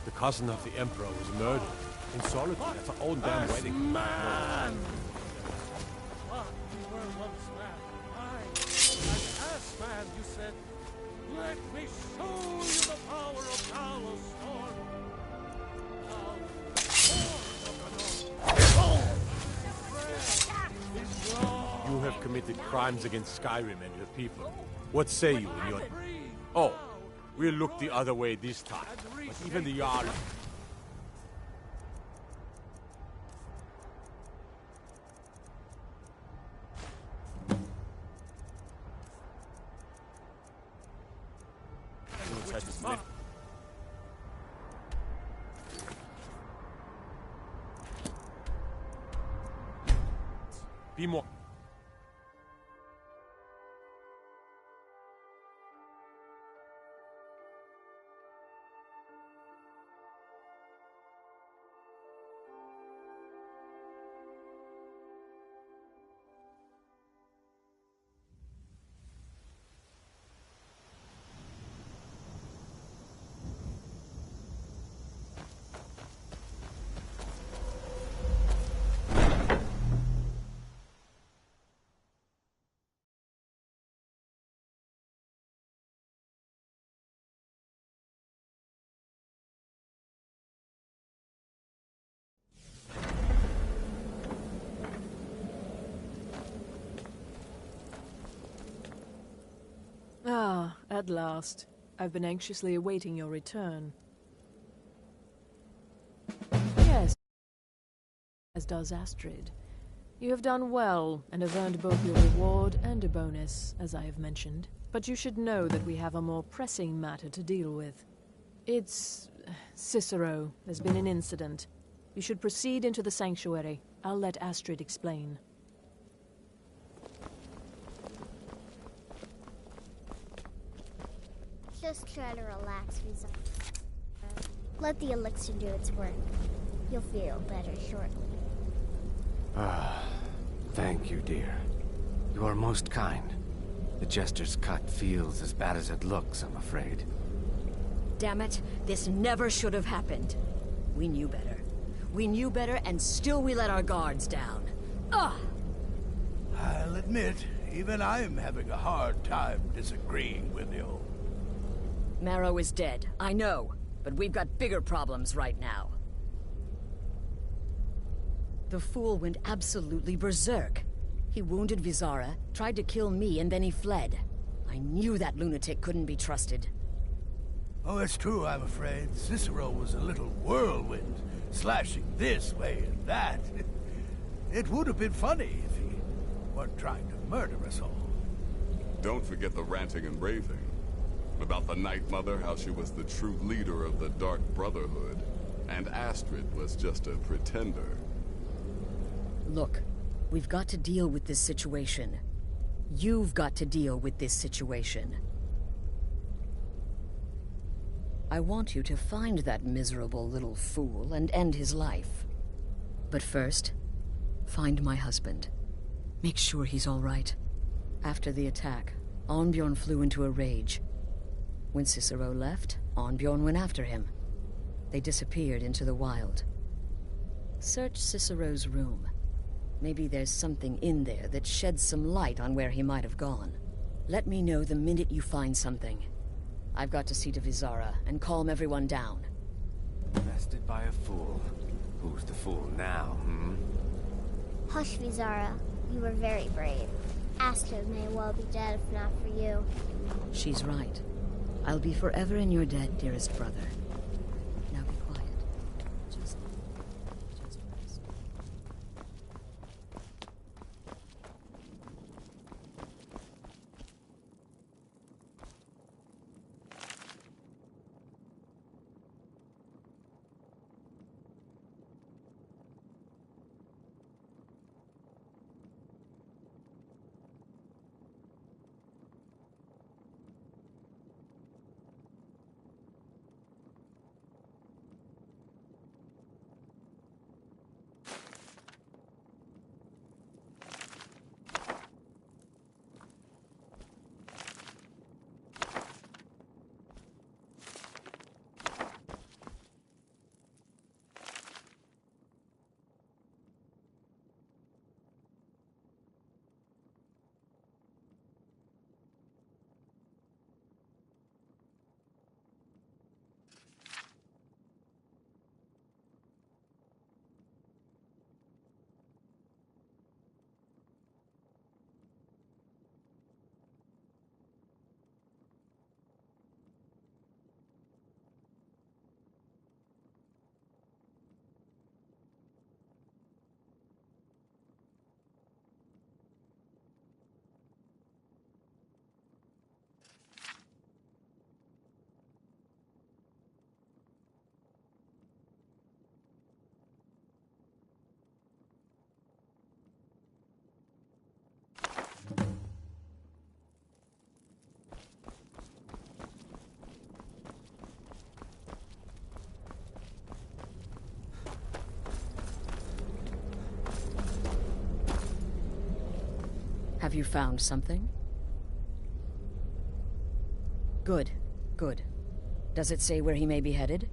The cousin of the Emperor was murdered in solitude at her own damn wedding. Man! What? You were once man. An ass man, you said. Let me show you the power of Talos Storm. You have committed crimes against Skyrim and your people. What say you in your... Oh, we'll look the other way this time. But even the Jarl... Be more... Ah, at last. I've been anxiously awaiting your return. Yes, as does Astrid. You have done well, and have earned both your reward and a bonus, as I have mentioned. But you should know that we have a more pressing matter to deal with. It's... Cicero. There's been an incident. You should proceed into the sanctuary. I'll let Astrid explain. Just try to relax, Visa. Let the elixir do its work. You'll feel better shortly. Thank you, dear. You are most kind. The Jester's cut feels as bad as it looks, I'm afraid. Damn it, this never should have happened. We knew better. We knew better, and still we let our guards down. Ugh! I'll admit, even I'm having a hard time disagreeing with you. Marrow is dead, I know, but we've got bigger problems right now. The fool went absolutely berserk. He wounded Vizara, tried to kill me, and then he fled. I knew that lunatic couldn't be trusted. Oh, it's true, I'm afraid. Cicero was a little whirlwind, slashing this way and that. It would have been funny if he weren't trying to murder us all. Don't forget the ranting and raving. About the Night Mother, how she was the true leader of the Dark Brotherhood, and Astrid was just a pretender. Look, we've got to deal with this situation. You've got to deal with this situation. I want you to find that miserable little fool and end his life. But first, find my husband. Make sure he's all right. After the attack, Arnbjorn flew into a rage. When Cicero left, Arnbjorn went after him. They disappeared into the wild. Search Cicero's room. Maybe there's something in there that sheds some light on where he might have gone. Let me know the minute you find something. I've got to see to Vizara and calm everyone down. Bested by a fool. Who's the fool now, Hush, Vizara. You were very brave. Astrid may well be dead if not for you. She's right. I'll be forever in your debt, dearest brother. Now be quiet. Just rest. Have you found something? Good, good. Does it say where he may be headed?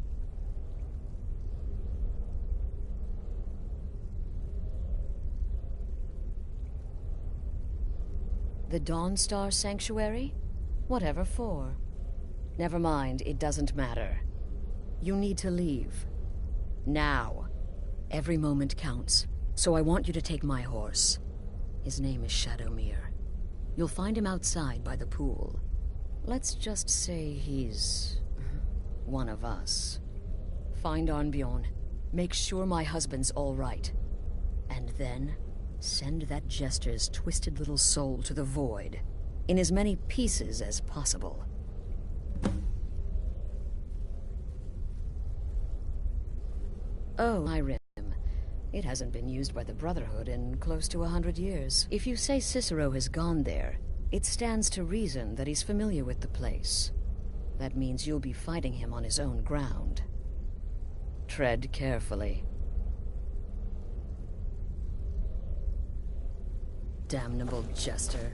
The Dawnstar Sanctuary? Whatever for. Never mind, it doesn't matter. You need to leave. Now. Every moment counts, so I want you to take my horse. His name is Shadowmere. You'll find him outside by the pool. Let's just say he's... one of us. Find Arnbjorn. Make sure my husband's all right. And then, send that jester's twisted little soul to the void. in as many pieces as possible. Oh, Skyrim. It hasn't been used by the Brotherhood in close to 100 years. If you say Cicero has gone there, it stands to reason that he's familiar with the place. That means you'll be fighting him on his own ground. Tread carefully. Damnable jester.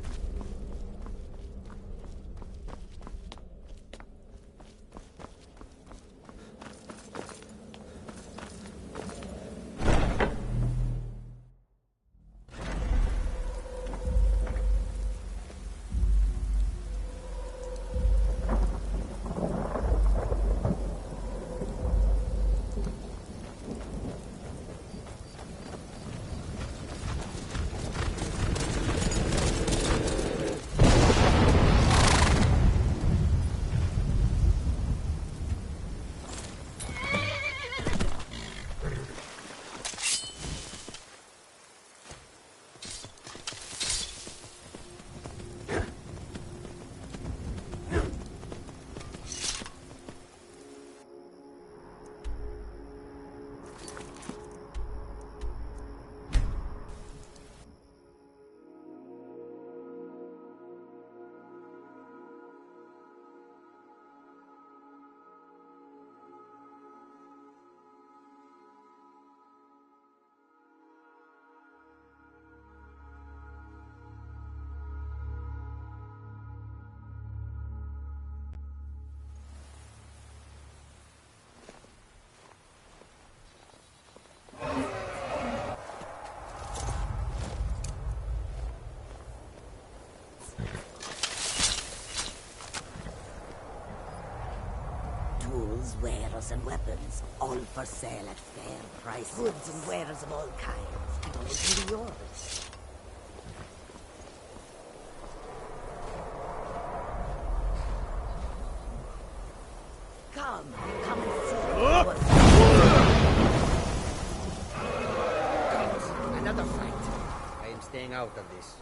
Tools, wares, and weapons, all for sale at fair prices. Goods and wares of all kinds, and all can be yours. Come and see. Another fight. I am staying out of this.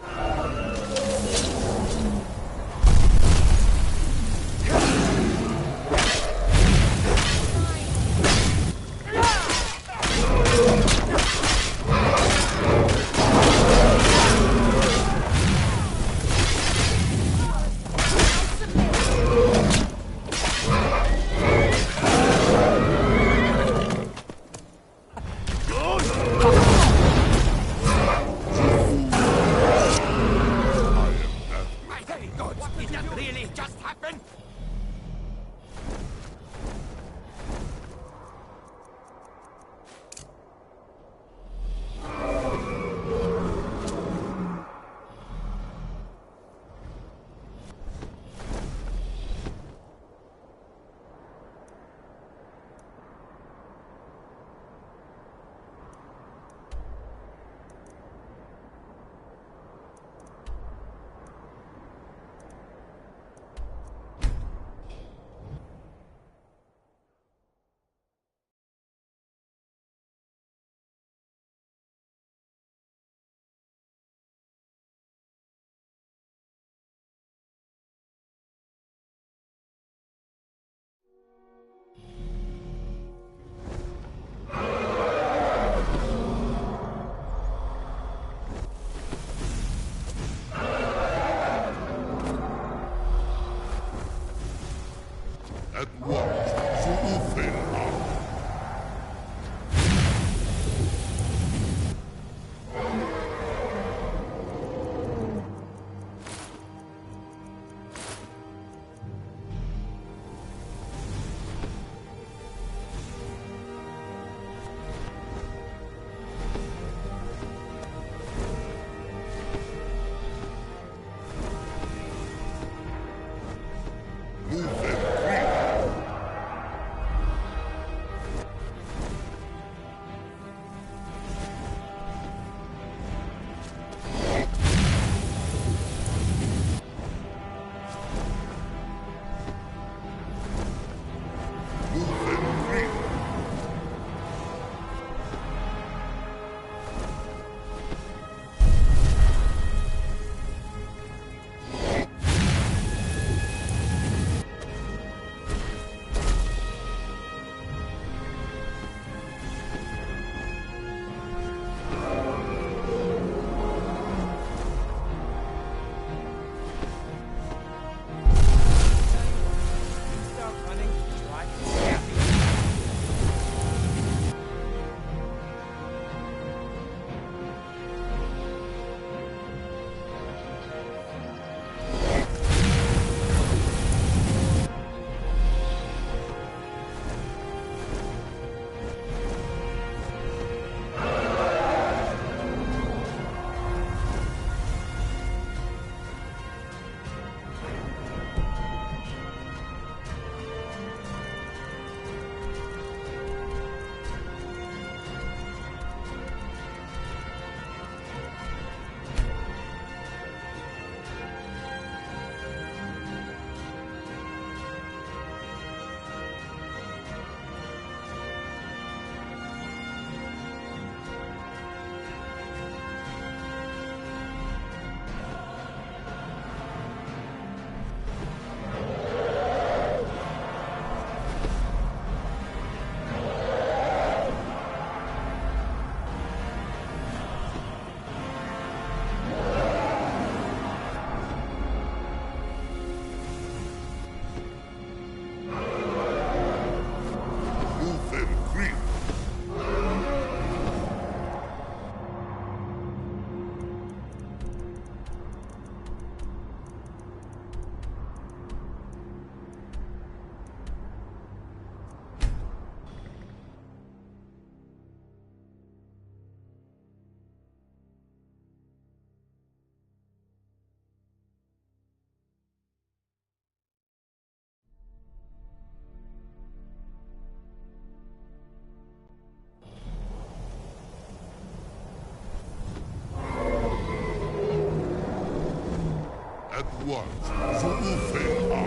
ones for Ufenha.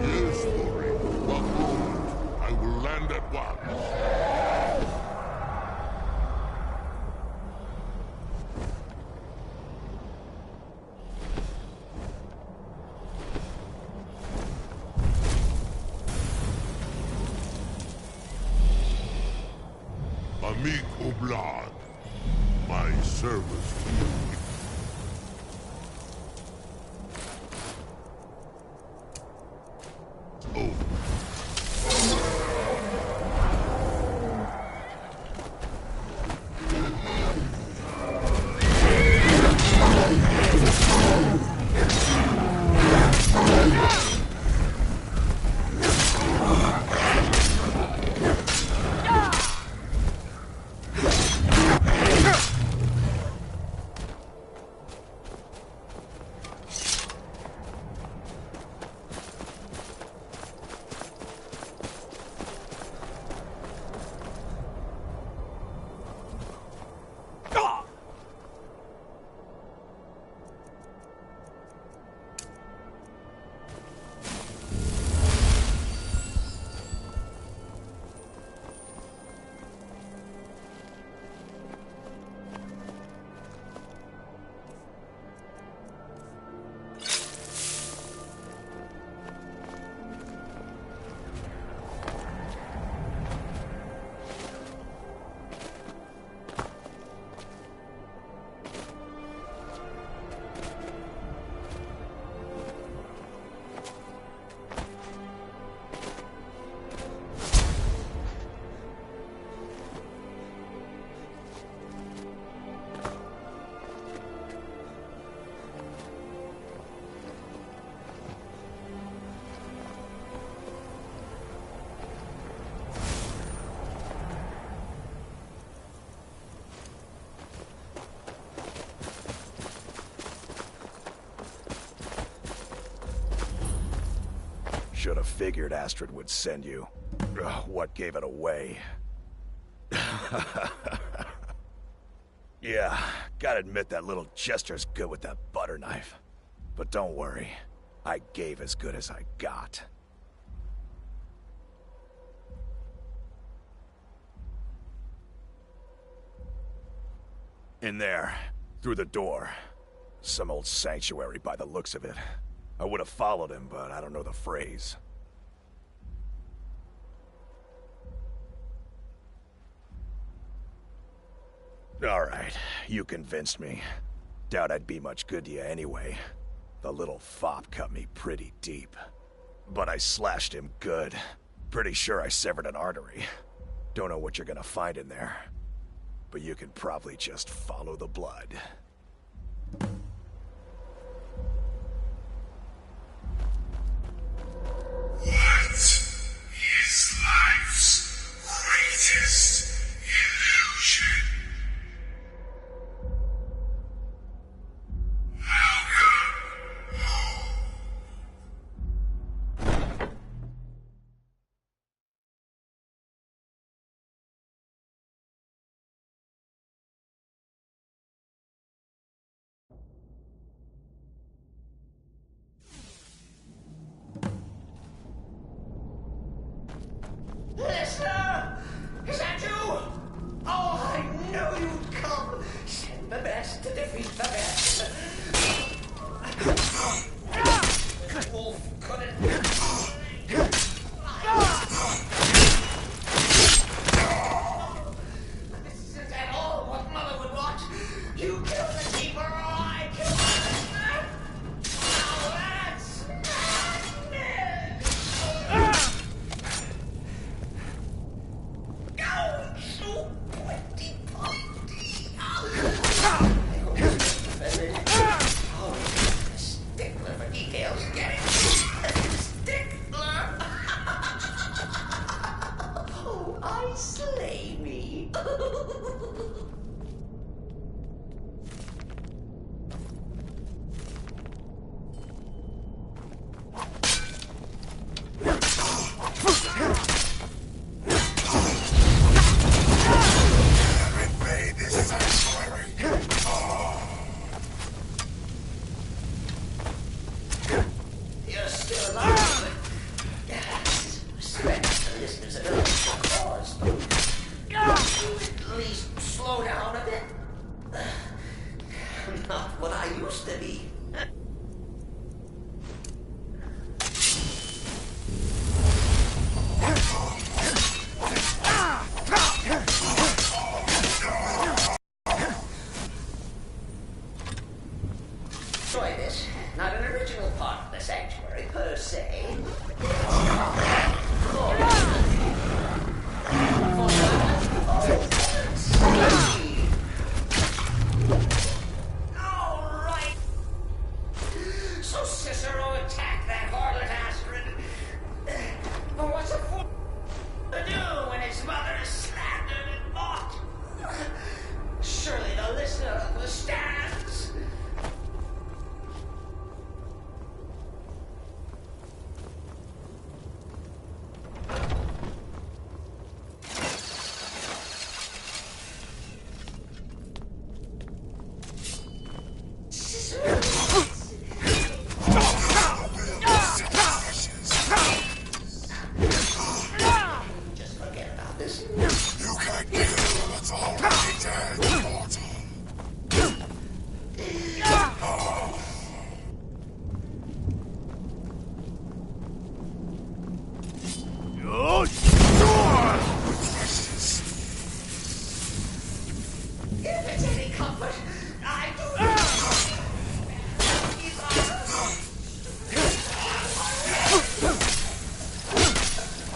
Yes, Lori. One moment. I will land at once. Amik Oblad, my service to you. Should have figured Astrid would send you. Ugh, what gave it away? Yeah, gotta admit that little gesture's good with that butter knife. But don't worry, I gave as good as I got. In there, through the door. Some old sanctuary by the looks of it. I would have followed him, but I don't know the phrase. Alright, you convinced me. Doubt I'd be much good to you anyway. The little fop cut me pretty deep. But I slashed him good. Pretty sure I severed an artery. Don't know what you're gonna find in there. But you can probably just follow the blood. What is life's greatest illusion? Welcome home. Listener! Is that you? Oh, I knew you'd come. Send the best to defeat the best. Wolf couldn't. This isn't at all what Mother would want. You kill the keeper or I kill the listener. Now that's stickler for details, get it? Stickler! Oh, I slay me. Invade this sanctuary.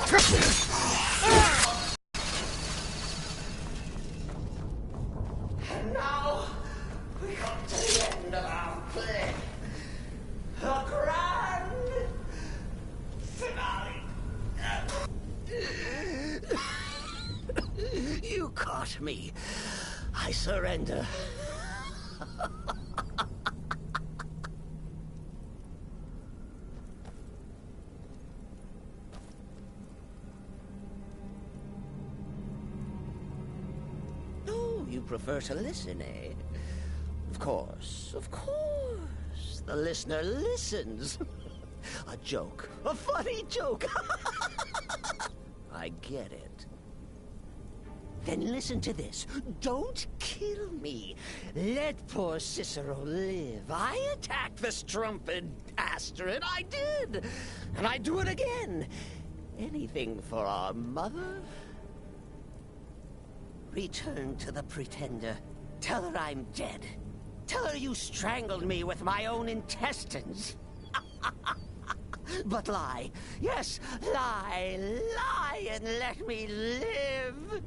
And now, we come to the end of our play. The grand finale. You caught me. I surrender. Oh, you prefer to listen, eh? Of course, of course. The listener listens. A joke. A funny joke. I get it. Then listen to this. Don't kill me. Let poor Cicero live. I attacked the strumpet Aster, I did. And I do it again. Anything for our mother? Return to the Pretender. Tell her I'm dead. Tell her you strangled me with my own intestines. But lie. Yes, lie. Lie and let me live.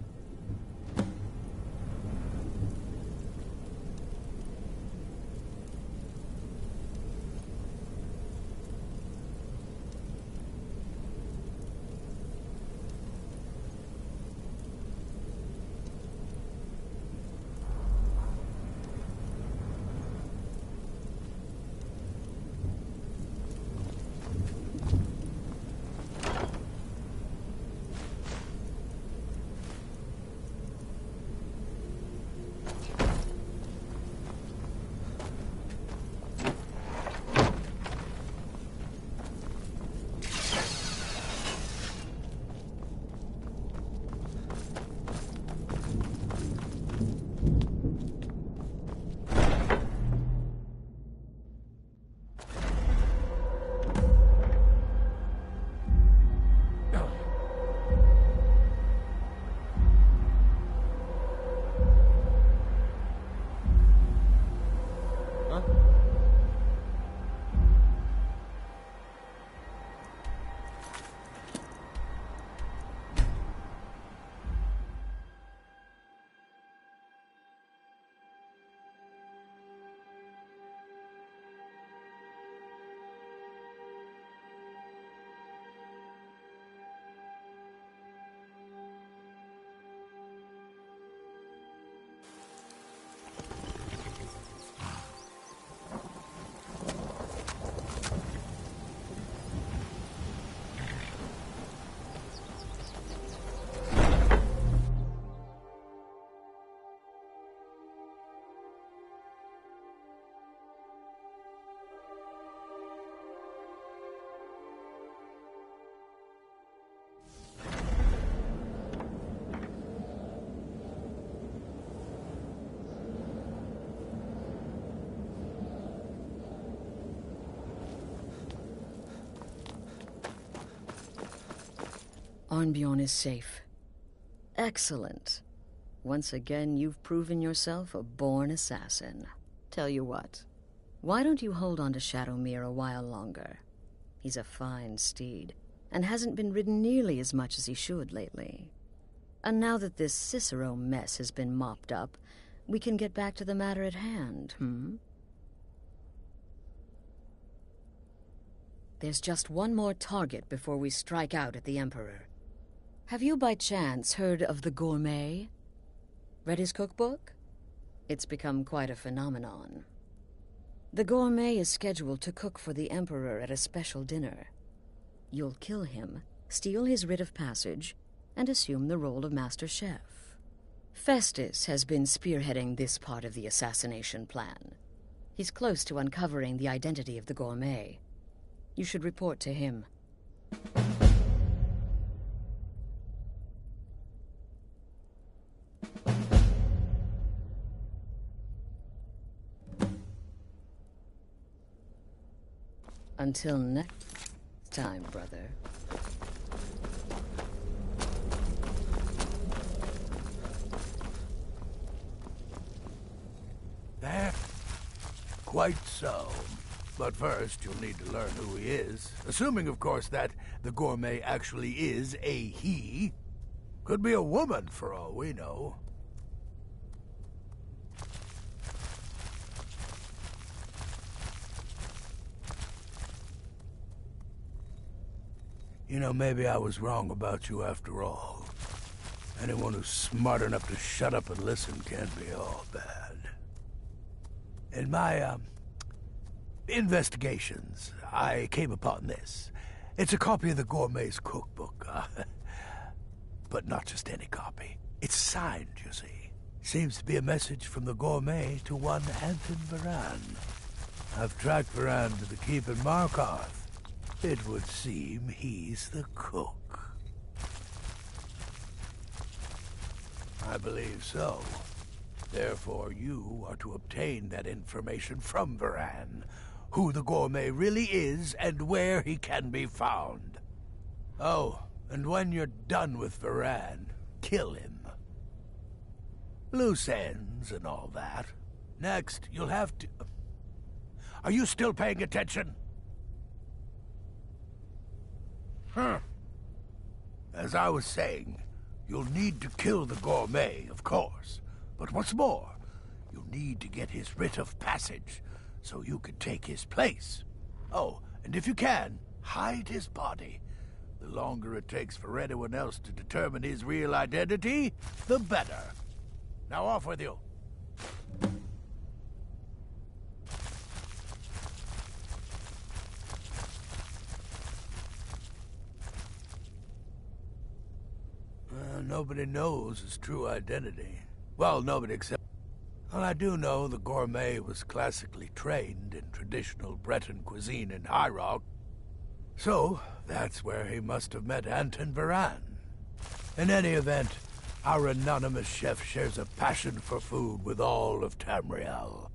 Arnbjorn is safe. Excellent. Once again, you've proven yourself a born assassin. Tell you what, why don't you hold on to Shadowmere a while longer? He's a fine steed, and hasn't been ridden nearly as much as he should lately. And now that this Cicero mess has been mopped up, we can get back to the matter at hand, There's just one more target before we strike out at the Emperor. Have you by chance heard of the Gourmet? Read his cookbook? It's become quite a phenomenon. The Gourmet is scheduled to cook for the Emperor at a special dinner. You'll kill him, steal his writ of passage, and assume the role of Master Chef. Festus has been spearheading this part of the assassination plan. He's close to uncovering the identity of the Gourmet. You should report to him. Until next time, brother. There? Quite so. But first, you'll need to learn who he is. Assuming, of course, that the gourmet actually is a he. Could be a woman for all we know. You know, maybe I was wrong about you after all. Anyone who's smart enough to shut up and listen can't be all bad. In my, investigations, I came upon this. It's a copy of the Gourmet's cookbook, but not just any copy. It's signed, you see. Seems to be a message from the Gourmet to one Anton Varan. I've tracked Varan to the keep in Markarth. It would seem he's the cook. I believe so. Therefore, you are to obtain that information from Varan, who the Gourmet really is and where he can be found. Oh, and when you're done with Varan, kill him. Loose ends and all that. Next, you'll have to... Are you still paying attention? As I was saying, you'll need to kill the Gourmet, of course. But what's more, you'll need to get his writ of passage, so you can take his place. Oh, and if you can, hide his body. The longer it takes for anyone else to determine his real identity, the better. Now off with you. Nobody knows his true identity. Well, nobody except... Well, I do know the Gourmet was classically trained in traditional Breton cuisine in High Rock. So, that's where he must have met Anton Varan. In any event, our anonymous chef shares a passion for food with all of Tamriel.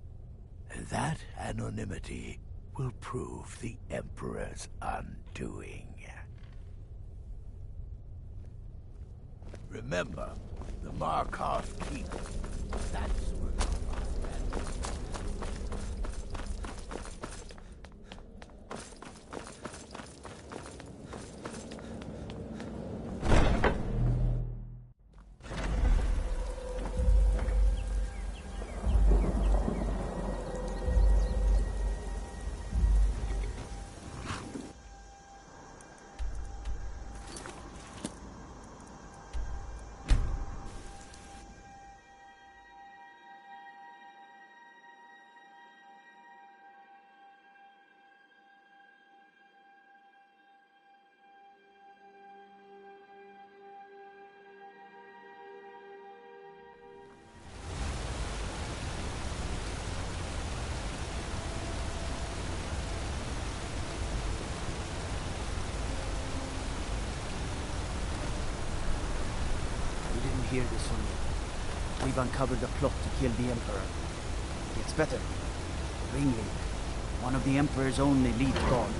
And that anonymity will prove the Emperor's undoing. Remember, the Markarth Keep. That's where you'll find that. Hear this one yet. We've uncovered a plot to kill the Emperor. It gets better. Ringling, one of the Emperor's only lead god.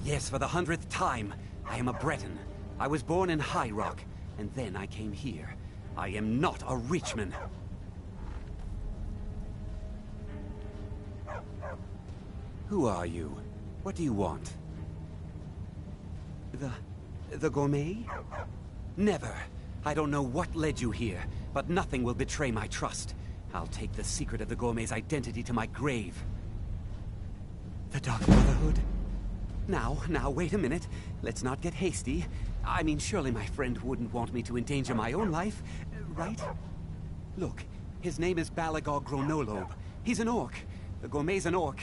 Yes, for the 100th time. I am a Breton. I was born in High Rock, and then I came here. I am not a Richman. Who are you? What do you want? The Gourmet? Never. I don't know what led you here, but nothing will betray my trust. I'll take the secret of the Gourmet's identity to my grave. The Dark Brotherhood? Now, wait a minute. Let's not get hasty. I mean, surely my friend wouldn't want me to endanger my own life, right? Look, his name is Balagog Gronolob. He's an orc. The Gourmet's an orc.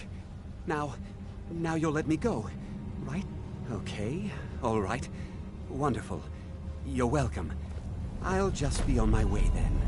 Now you'll let me go, right? Okay, all right. Wonderful. You're welcome. I'll just be on my way then.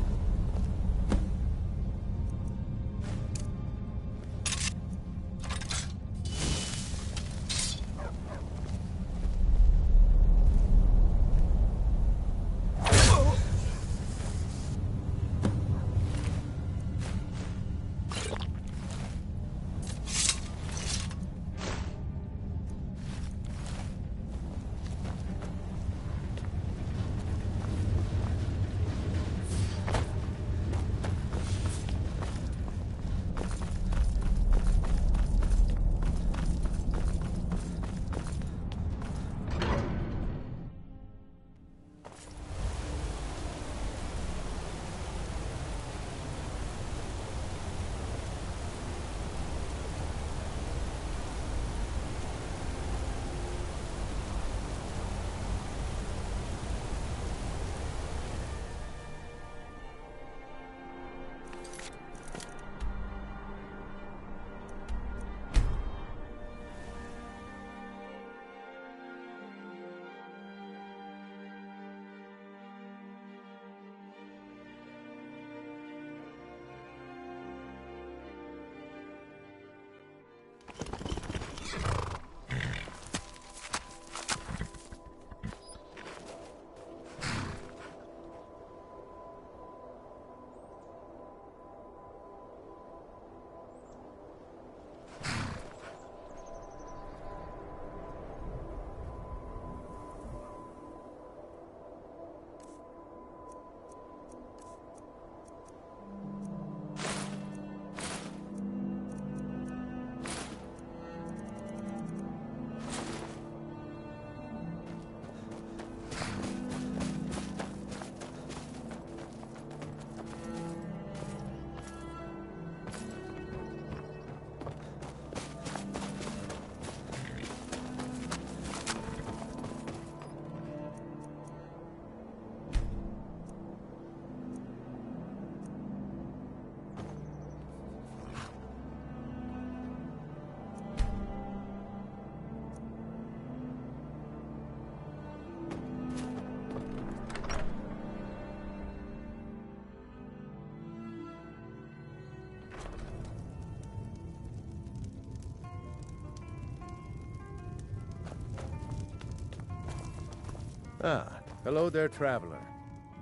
Ah, hello there, traveler.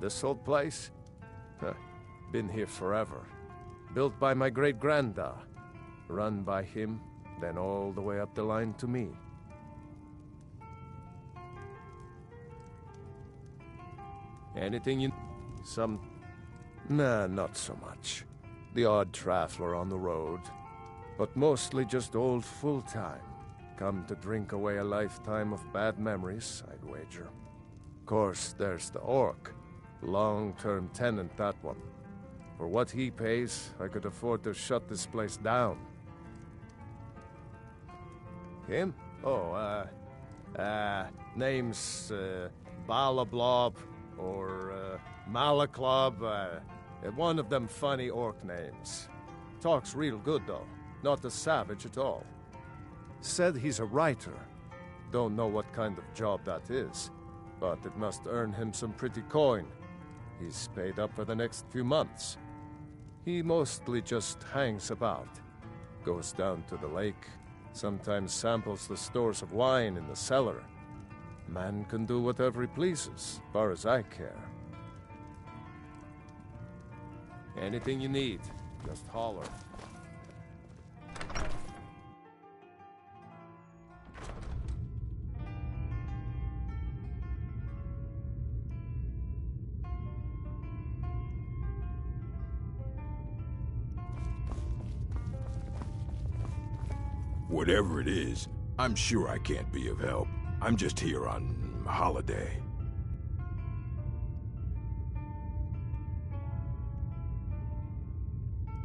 This old place? Huh. Been here forever. Built by my great-granda. Run by him, then all the way up the line to me. Anything you... Nah, not so much. The odd traveler on the road. But mostly just old full-time. Come to drink away a lifetime of bad memories, I'd wager. Of course, there's the orc. Long-term tenant, that one. For what he pays, I could afford to shut this place down. Him? Oh, name's, Balablob, or, Malaklob, one of them funny orc names. Talks real good, though. Not a savage at all. Said he's a writer. Don't know what kind of job that is, but it must earn him some pretty coin. He's paid up for the next few months. He mostly just hangs about. Goes down to the lake, sometimes samples the stores of wine in the cellar. Man can do whatever he pleases, far as I care. Anything you need, just holler. Whatever it is, I'm sure I can't be of help. I'm just here on holiday.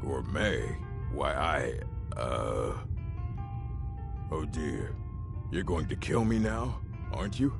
Gourmet? Why, oh dear. You're going to kill me now, aren't you?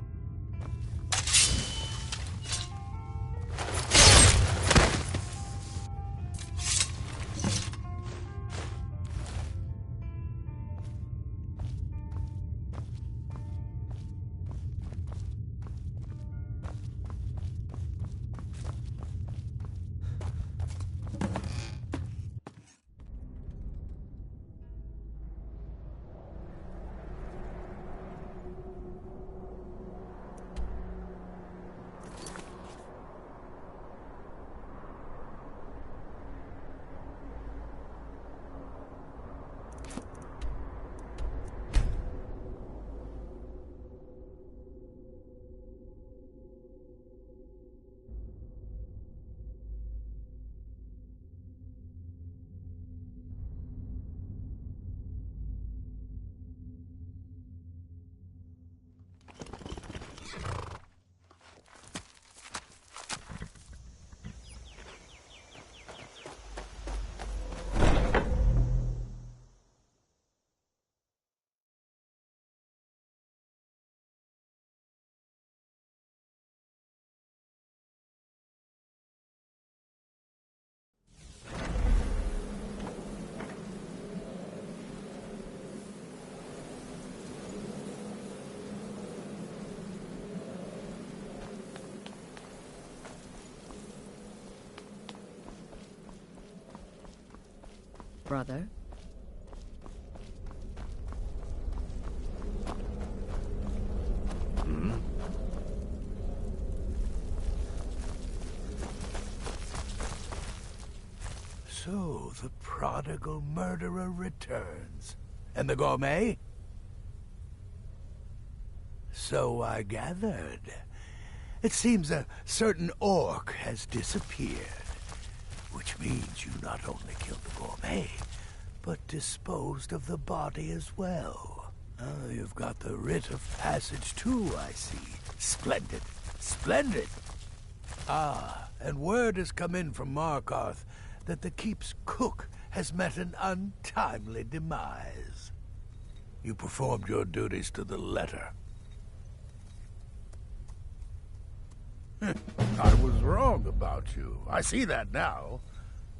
Brother? So, the prodigal murderer returns. And the gourmet? So I gathered. It seems a certain orc has disappeared. Which means you not only killed the gourmet, but disposed of the body as well. Oh, you've got the writ of passage too, I see. Splendid. Splendid! Ah, and word has come in from Markarth that the keep's cook has met an untimely demise. You performed your duties to the letter. I was wrong about you. I see that now.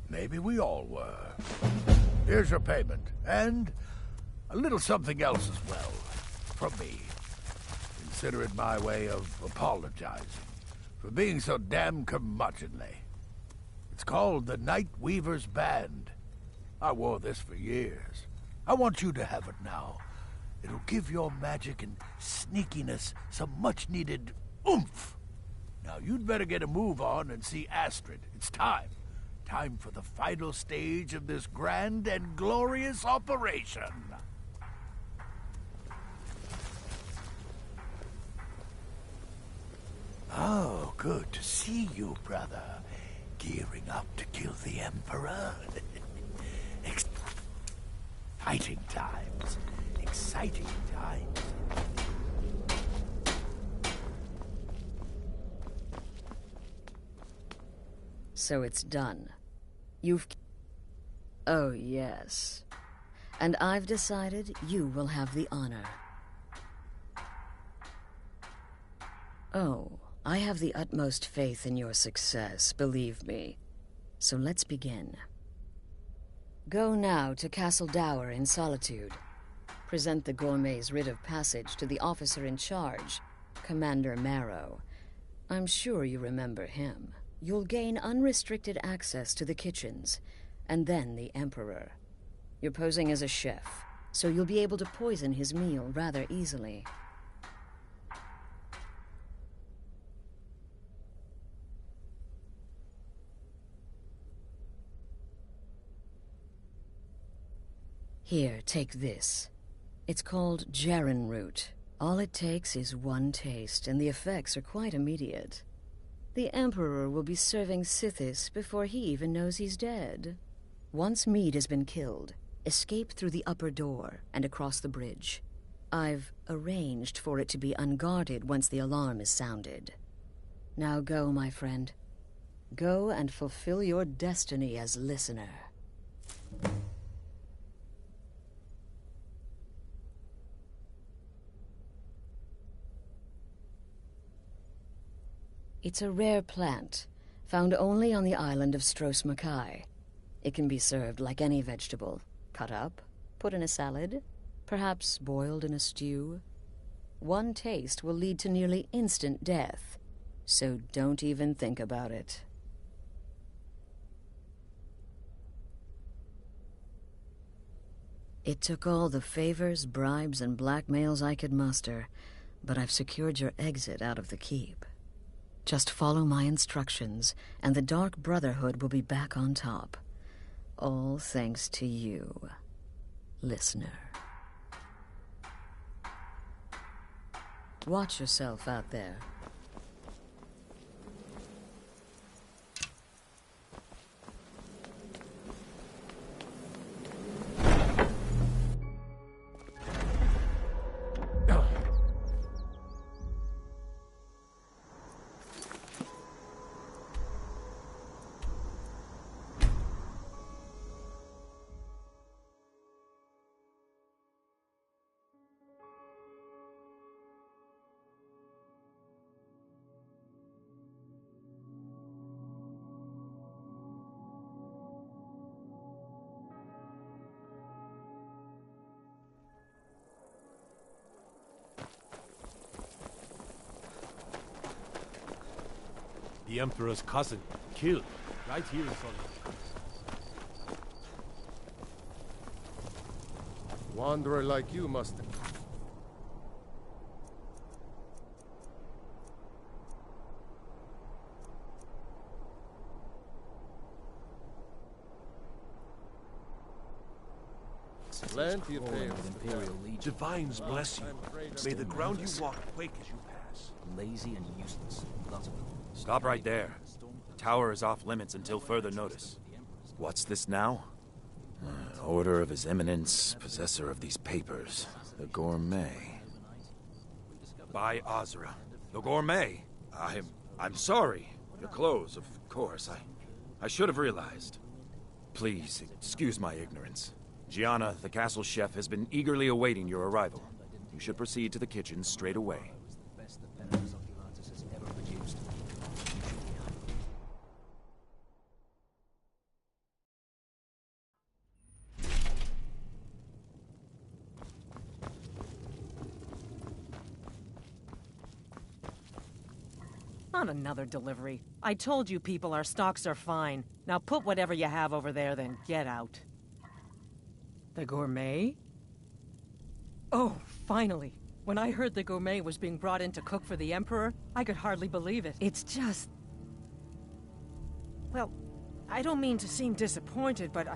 Maybe we all were. Here's your payment, and a little something else as well, from me. Consider it my way of apologizing for being so damn curmudgeonly. It's called the Night Weaver's Band. I wore this for years. I want you to have it now. It'll give your magic and sneakiness some much-needed oomph. Now you'd better get a move on and see Astrid. It's time. Time for the final stage of this grand and glorious operation. Oh, good to see you, brother. Gearing up to kill the Emperor? Exciting times. Exciting times. So it's done. You've... Oh, yes. And I've decided you will have the honor. Oh, I have the utmost faith in your success, believe me. So let's begin. Go now to Castle Dower in Solitude. Present the gourmet's writ of passage to the officer in charge, Commander Marrow. I'm sure you remember him. You'll gain unrestricted access to the kitchens, and then the Emperor. You're posing as a chef, so you'll be able to poison his meal rather easily. Here, take this. It's called Jaren root. All it takes is one taste, and the effects are quite immediate. The Emperor will be serving Sithis before he even knows he's dead. Once Mead has been killed, escape through the upper door and across the bridge. I've arranged for it to be unguarded once the alarm is sounded. Now go, my friend. Go and fulfill your destiny as listener. It's a rare plant, found only on the island of Stros Makai. It can be served like any vegetable, cut up, put in a salad, perhaps boiled in a stew. One taste will lead to nearly instant death, so don't even think about it. It took all the favors, bribes, and blackmails I could muster, but I've secured your exit out of the keep. Just follow my instructions, and the Dark Brotherhood will be back on top. All thanks to you, listener. Watch yourself out there. The Emperor's cousin, killed, right here in front of us. Wanderer like you must... Plenty of tales. Imperial Legion. Divines bless you. May the ground you walk quake as you pass. Lazy and useless. Stop right there. The tower is off limits until further notice. What's this now? Order of His Eminence, possessor of these papers. The Gourmet. By Azra. The Gourmet? I'm sorry. Your clothes, of course. I should have realized. Please, excuse my ignorance. Gianna, the castle chef, has been eagerly awaiting your arrival. You should proceed to the kitchen straight away. Not another delivery. I told you people our stocks are fine. Now put whatever you have over there, then get out. The Gourmet? Oh, finally. When I heard the gourmet was being brought in to cook for the Emperor, I could hardly believe it. It's just... Well, I don't mean to seem disappointed, but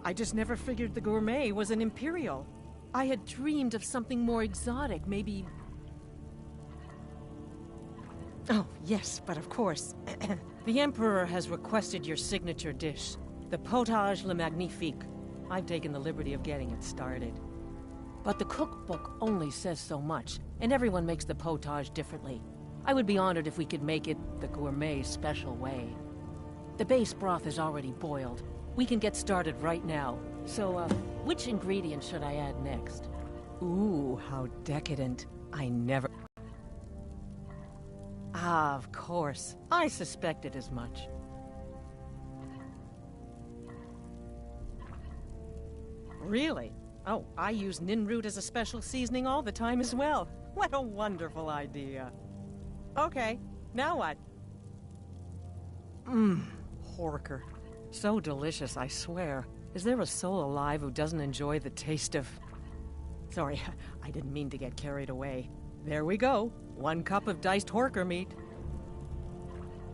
I just never figured the gourmet was an Imperial. I had dreamed of something more exotic, maybe... Oh, yes, but of course. The Emperor has requested your signature dish, the Potage le Magnifique. I've taken the liberty of getting it started. But the cookbook only says so much, and everyone makes the potage differently. I would be honored if we could make it the gourmet special way. The base broth is already boiled. We can get started right now. So, which ingredient should I add next? Ooh, how decadent. I never... Ah, of course. I suspected as much. Really? Oh, I use ninroot as a special seasoning all the time as well. What a wonderful idea. Okay, now what? Horker. So delicious, I swear. Is there a soul alive who doesn't enjoy the taste of... Sorry, I didn't mean to get carried away. There we go. 1 cup of diced horker meat.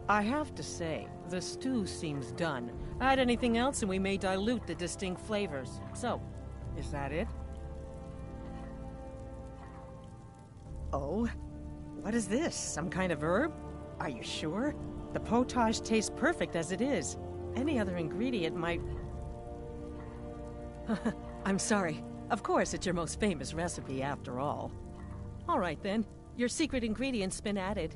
I have to say, the stew seems done. Add anything else and we may dilute the distinct flavors. So, is that it? Oh? What is this? Some kind of herb? Are you sure? The potage tastes perfect as it is. Any other ingredient might... I'm sorry. Of course, it's your most famous recipe after all. All right then. Your secret ingredient's been added.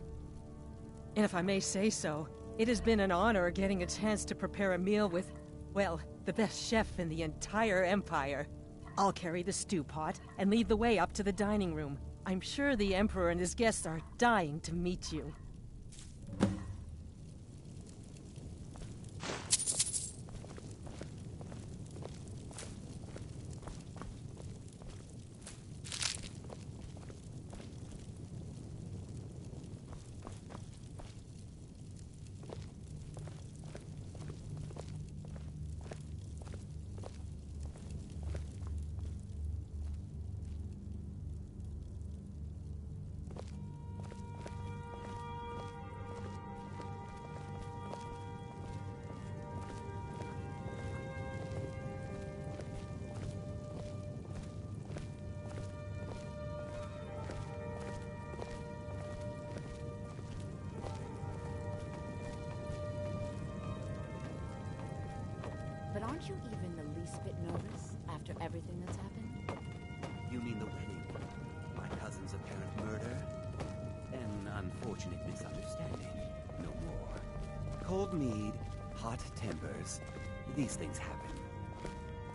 And if I may say so, it has been an honor getting a chance to prepare a meal with, well, the best chef in the entire Empire. I'll carry the stew pot and lead the way up to the dining room. I'm sure the Emperor and his guests are dying to meet you. But aren't you even the least bit nervous after everything that's happened? You mean the wedding? My cousin's apparent murder? An unfortunate misunderstanding. No more. Cold mead, hot tempers. These things happen.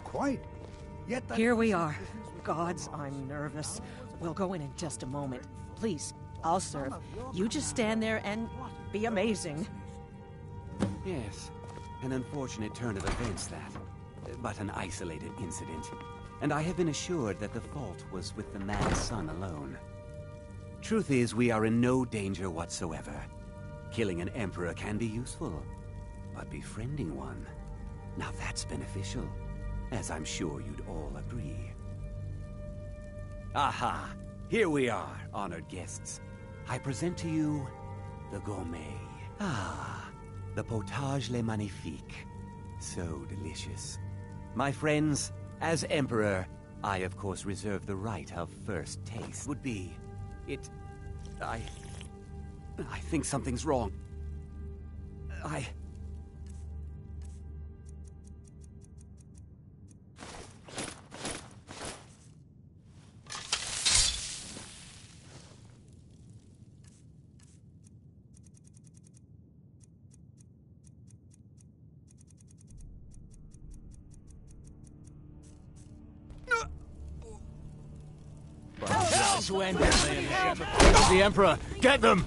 Quite. Yet that... Here we are. Gods, I'm nervous. We'll go in just a moment. Please, I'll serve. You just stand there and be amazing. Yes. An unfortunate turn of events, that. But an isolated incident. And I have been assured that the fault was with the mad son alone. Truth is, we are in no danger whatsoever. Killing an emperor can be useful. But befriending one, now that's beneficial. As I'm sure you'd all agree. Aha! Here we are, honored guests. I present to you the gourmet. Ah, the potage le magnifique. So delicious. My friends, as Emperor, I of course reserve the right of first taste. Would be... I think something's wrong. The Emperor! Get them!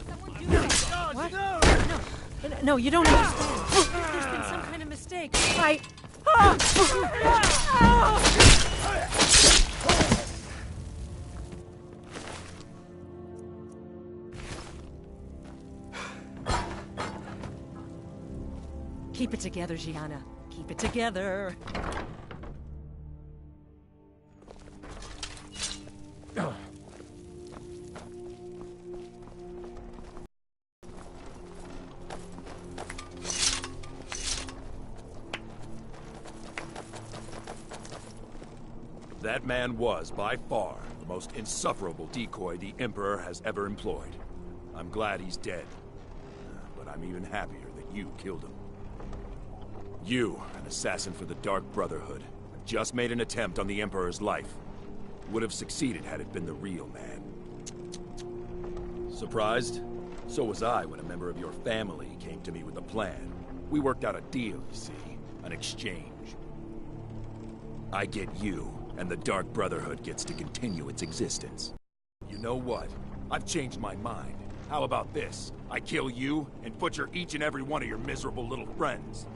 What? No, you don't understand. There's been some kind of mistake. Keep it together, Gianna. Keep it together. That man was, by far, the most insufferable decoy the Emperor has ever employed. I'm glad he's dead. But I'm even happier that you killed him. You, an assassin for the Dark Brotherhood, just made an attempt on the Emperor's life. Would have succeeded had it been the real man. Surprised? So was I when a member of your family came to me with a plan. We worked out a deal, you see. An exchange. I get you, and the Dark Brotherhood gets to continue its existence. You know what? I've changed my mind. How about this? I kill you, and butcher each and every one of your miserable little friends.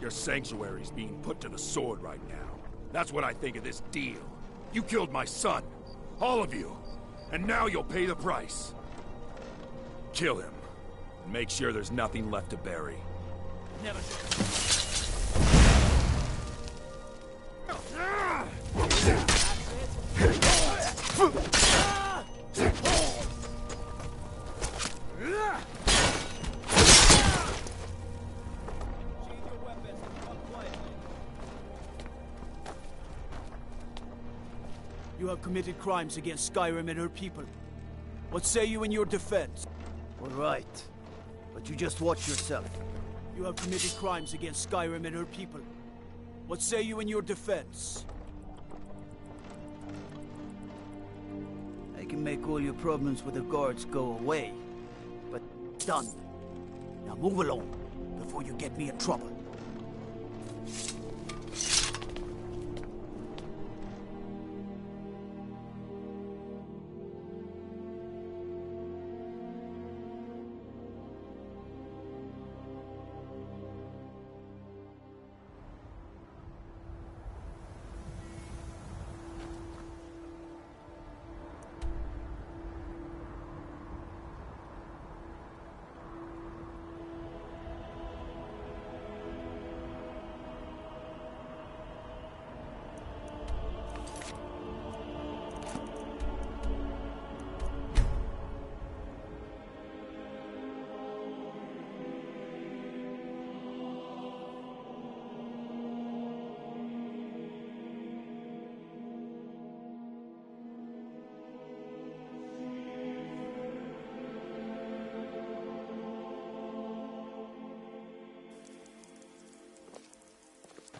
Your sanctuary's being put to the sword right now. That's what I think of this deal. You killed my son. All of you. And now you'll pay the price. Kill him. And make sure there's nothing left to bury. Never. You have committed crimes against Skyrim and her people. What say you in your defense? All right, but you just watch yourself. You have committed crimes against Skyrim and her people. What say you in your defense? I can make all your problems with the guards go away, but done. Now move along, before you get me in trouble.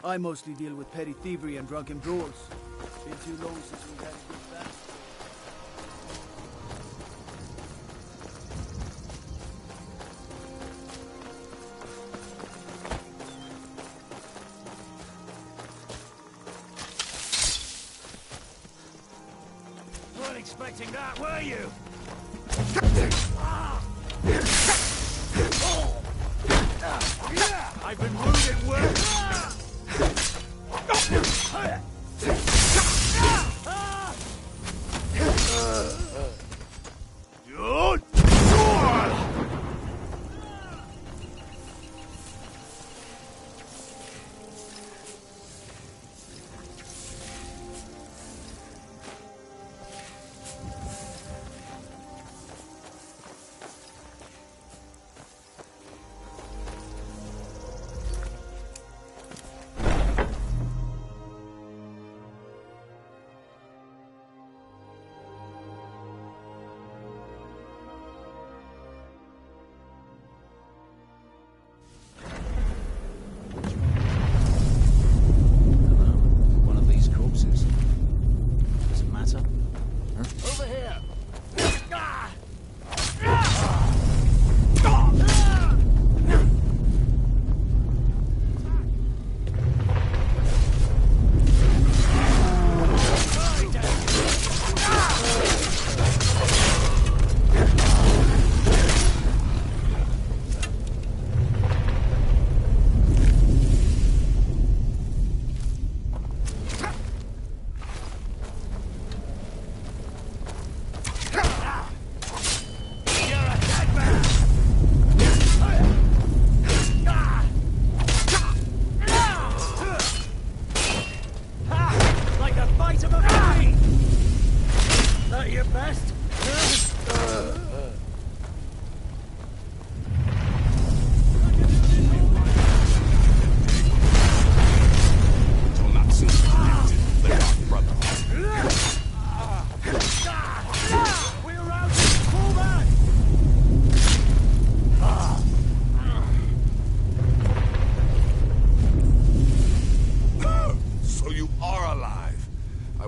I mostly deal with petty thievery and drunken brawls. Been too long since we had a good battle. Weren't expecting that, were you? I've been wounded worse.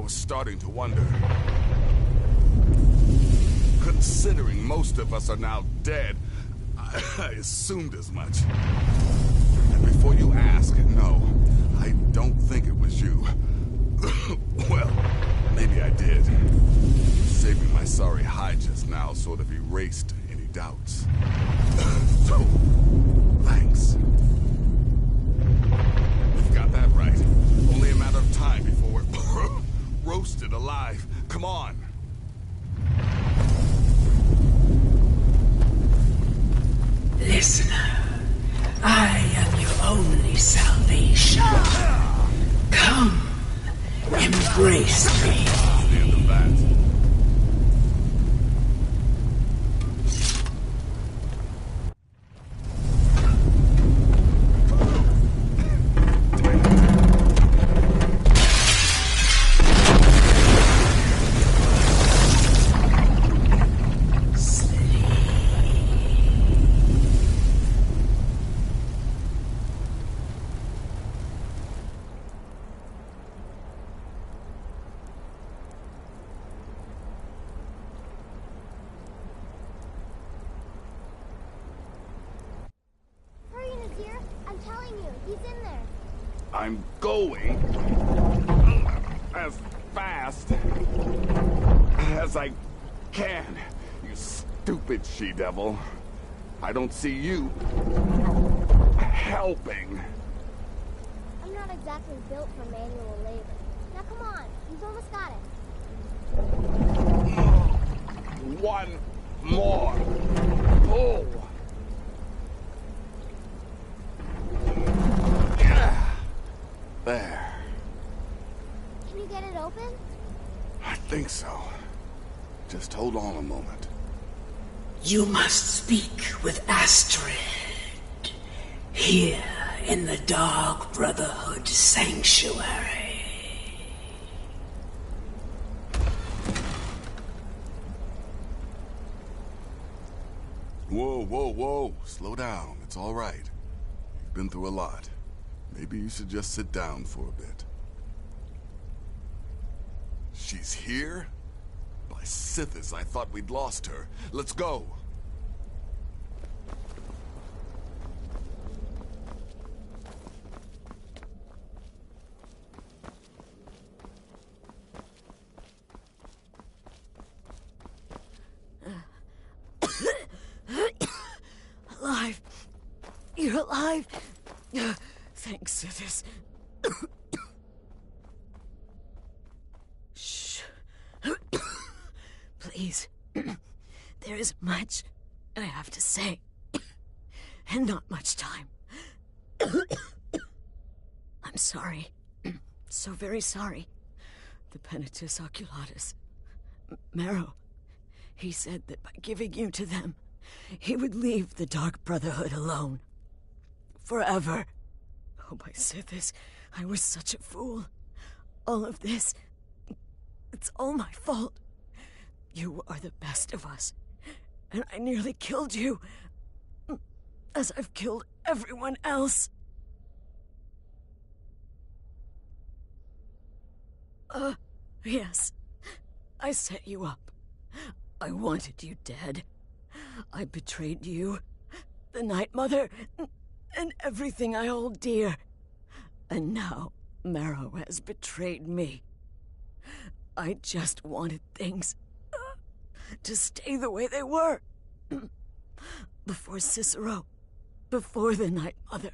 was starting to wonder. Considering most of us are now dead, I assumed as much. And before you ask, no, I don't think it was you. Well, maybe I did. Saving my sorry hide just now sort of erased any doubts. So, thanks. We've got that right. Only a matter of time before we're roasted alive. Come on. Listener, I am your only salvation. Come, embrace me. Stand of that. I'm going as fast as I can, you stupid she-devil. I don't see you helping. I'm not exactly built for manual labor. Now come on, you've almost got it. One more pull. There. Can you get it open? I think so. Just hold on a moment. You must speak with Astrid. Here in the Dark Brotherhood Sanctuary. Whoa, whoa, whoa. Slow down. It's all right. You've been through a lot. Maybe you should just sit down for a bit. She's here? By Sithis, I thought we'd lost her. Let's go. Alive. You're alive. Thanks, Sithis. Shh. Please. There is much I have to say. And not much time. I'm sorry. So very sorry. The Penitus Oculatus. Marrow. He said that by giving you to them, he would leave the Dark Brotherhood alone. Forever. Oh, my Sithis, I was such a fool. All of this, it's all my fault. You are the best of us, and I nearly killed you, as I've killed everyone else. Yes, I set you up. I wanted you dead. I betrayed you, the Night Mother, and everything I hold dear. And now, Marrow has betrayed me. I just wanted things to stay the way they were. Before Cicero, before the Night Mother,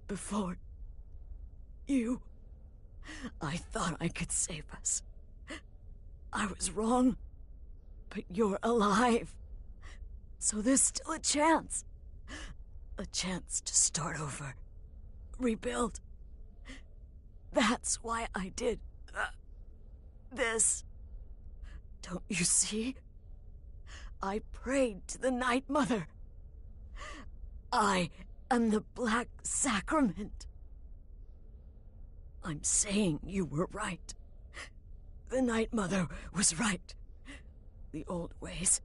before you. I thought I could save us. I was wrong, but you're alive. So there's still a chance. A chance to start over. Rebuild. That's why I did this. Don't you see? I prayed to the Night Mother. I am the Black Sacrament. I'm saying you were right. The Night Mother was right. The old ways,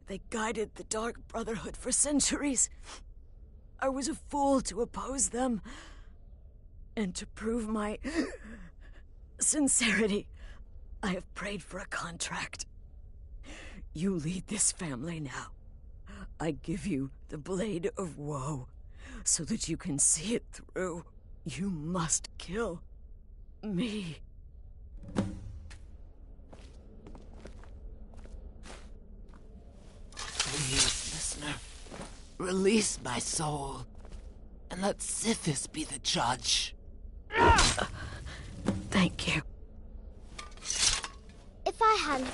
they guided the Dark Brotherhood for centuries. I was a fool to oppose them. And to prove my sincerity, I have prayed for a contract. You lead this family now. I give you the Blade of Woe, so that you can see it through. You must kill me. Please, listener, release my soul, and let Sithis be the judge. Thank you. If I hadn't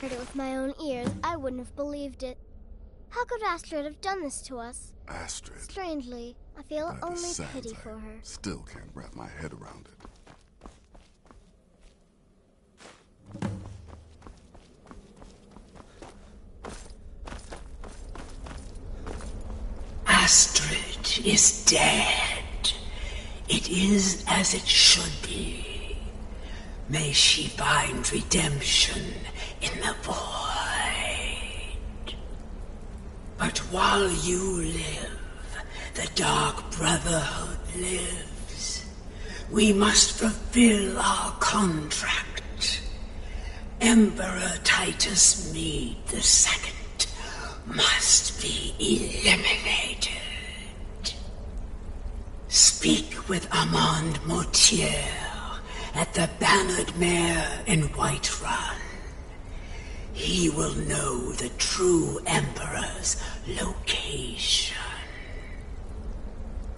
heard it with my own ears, I wouldn't have believed it. How could Astrid have done this to us? Astrid. Strangely, I feel By the only sounds, pity for her. Still can't wrap my head around it. Astrid is dead. It is as it should be. May she find redemption in the void. But while you live, the Dark Brotherhood lives. We must fulfill our contract. Emperor Titus Mede II must be eliminated. Speak with Armand Mortier at the Bannered Mare in Whiterun. He will know the true Emperor's location.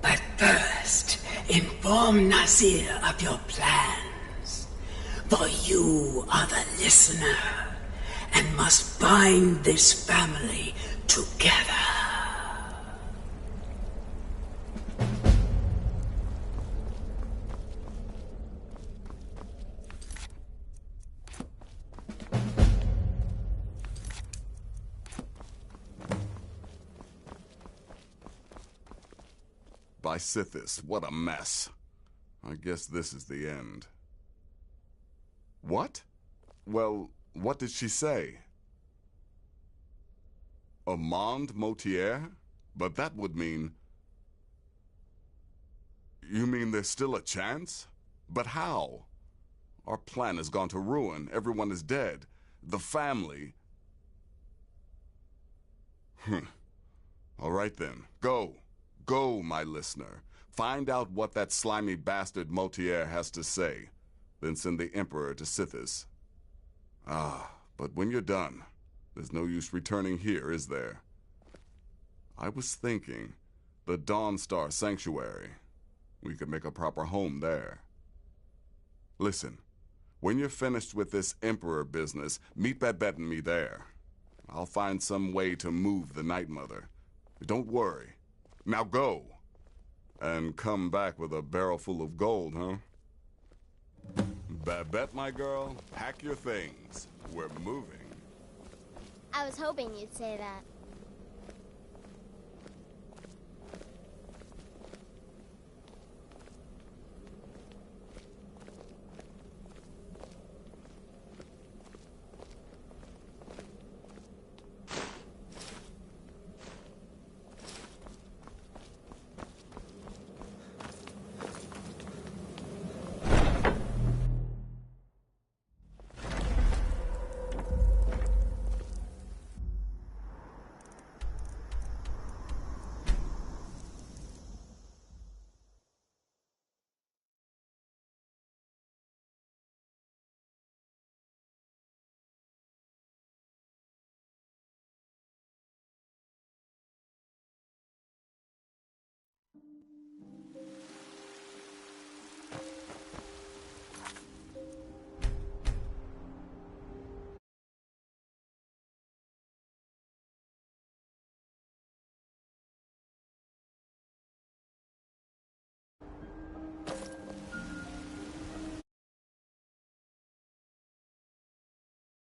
But first, inform Nazir of your plans, for you are the listener and must bind this family together. By Sithis, what a mess. I guess this is the end. What? Well, what did she say? Armand Mortier? But that would mean... You mean there's still a chance? But how? Our plan has gone to ruin. Everyone is dead. The family... All right then, go. Go, my listener. Find out what that slimy bastard Mortier has to say. Then send the Emperor to Sithis. But when you're done, there's no use returning here, is there? I was thinking, the Dawnstar Sanctuary. We could make a proper home there. Listen, when you're finished with this Emperor business, meet Babette and me there. I'll find some way to move the Night Mother. Don't worry. Now go. And come back with a barrel full of gold, huh? Babette, my girl, pack your things. We're moving. I was hoping you'd say that.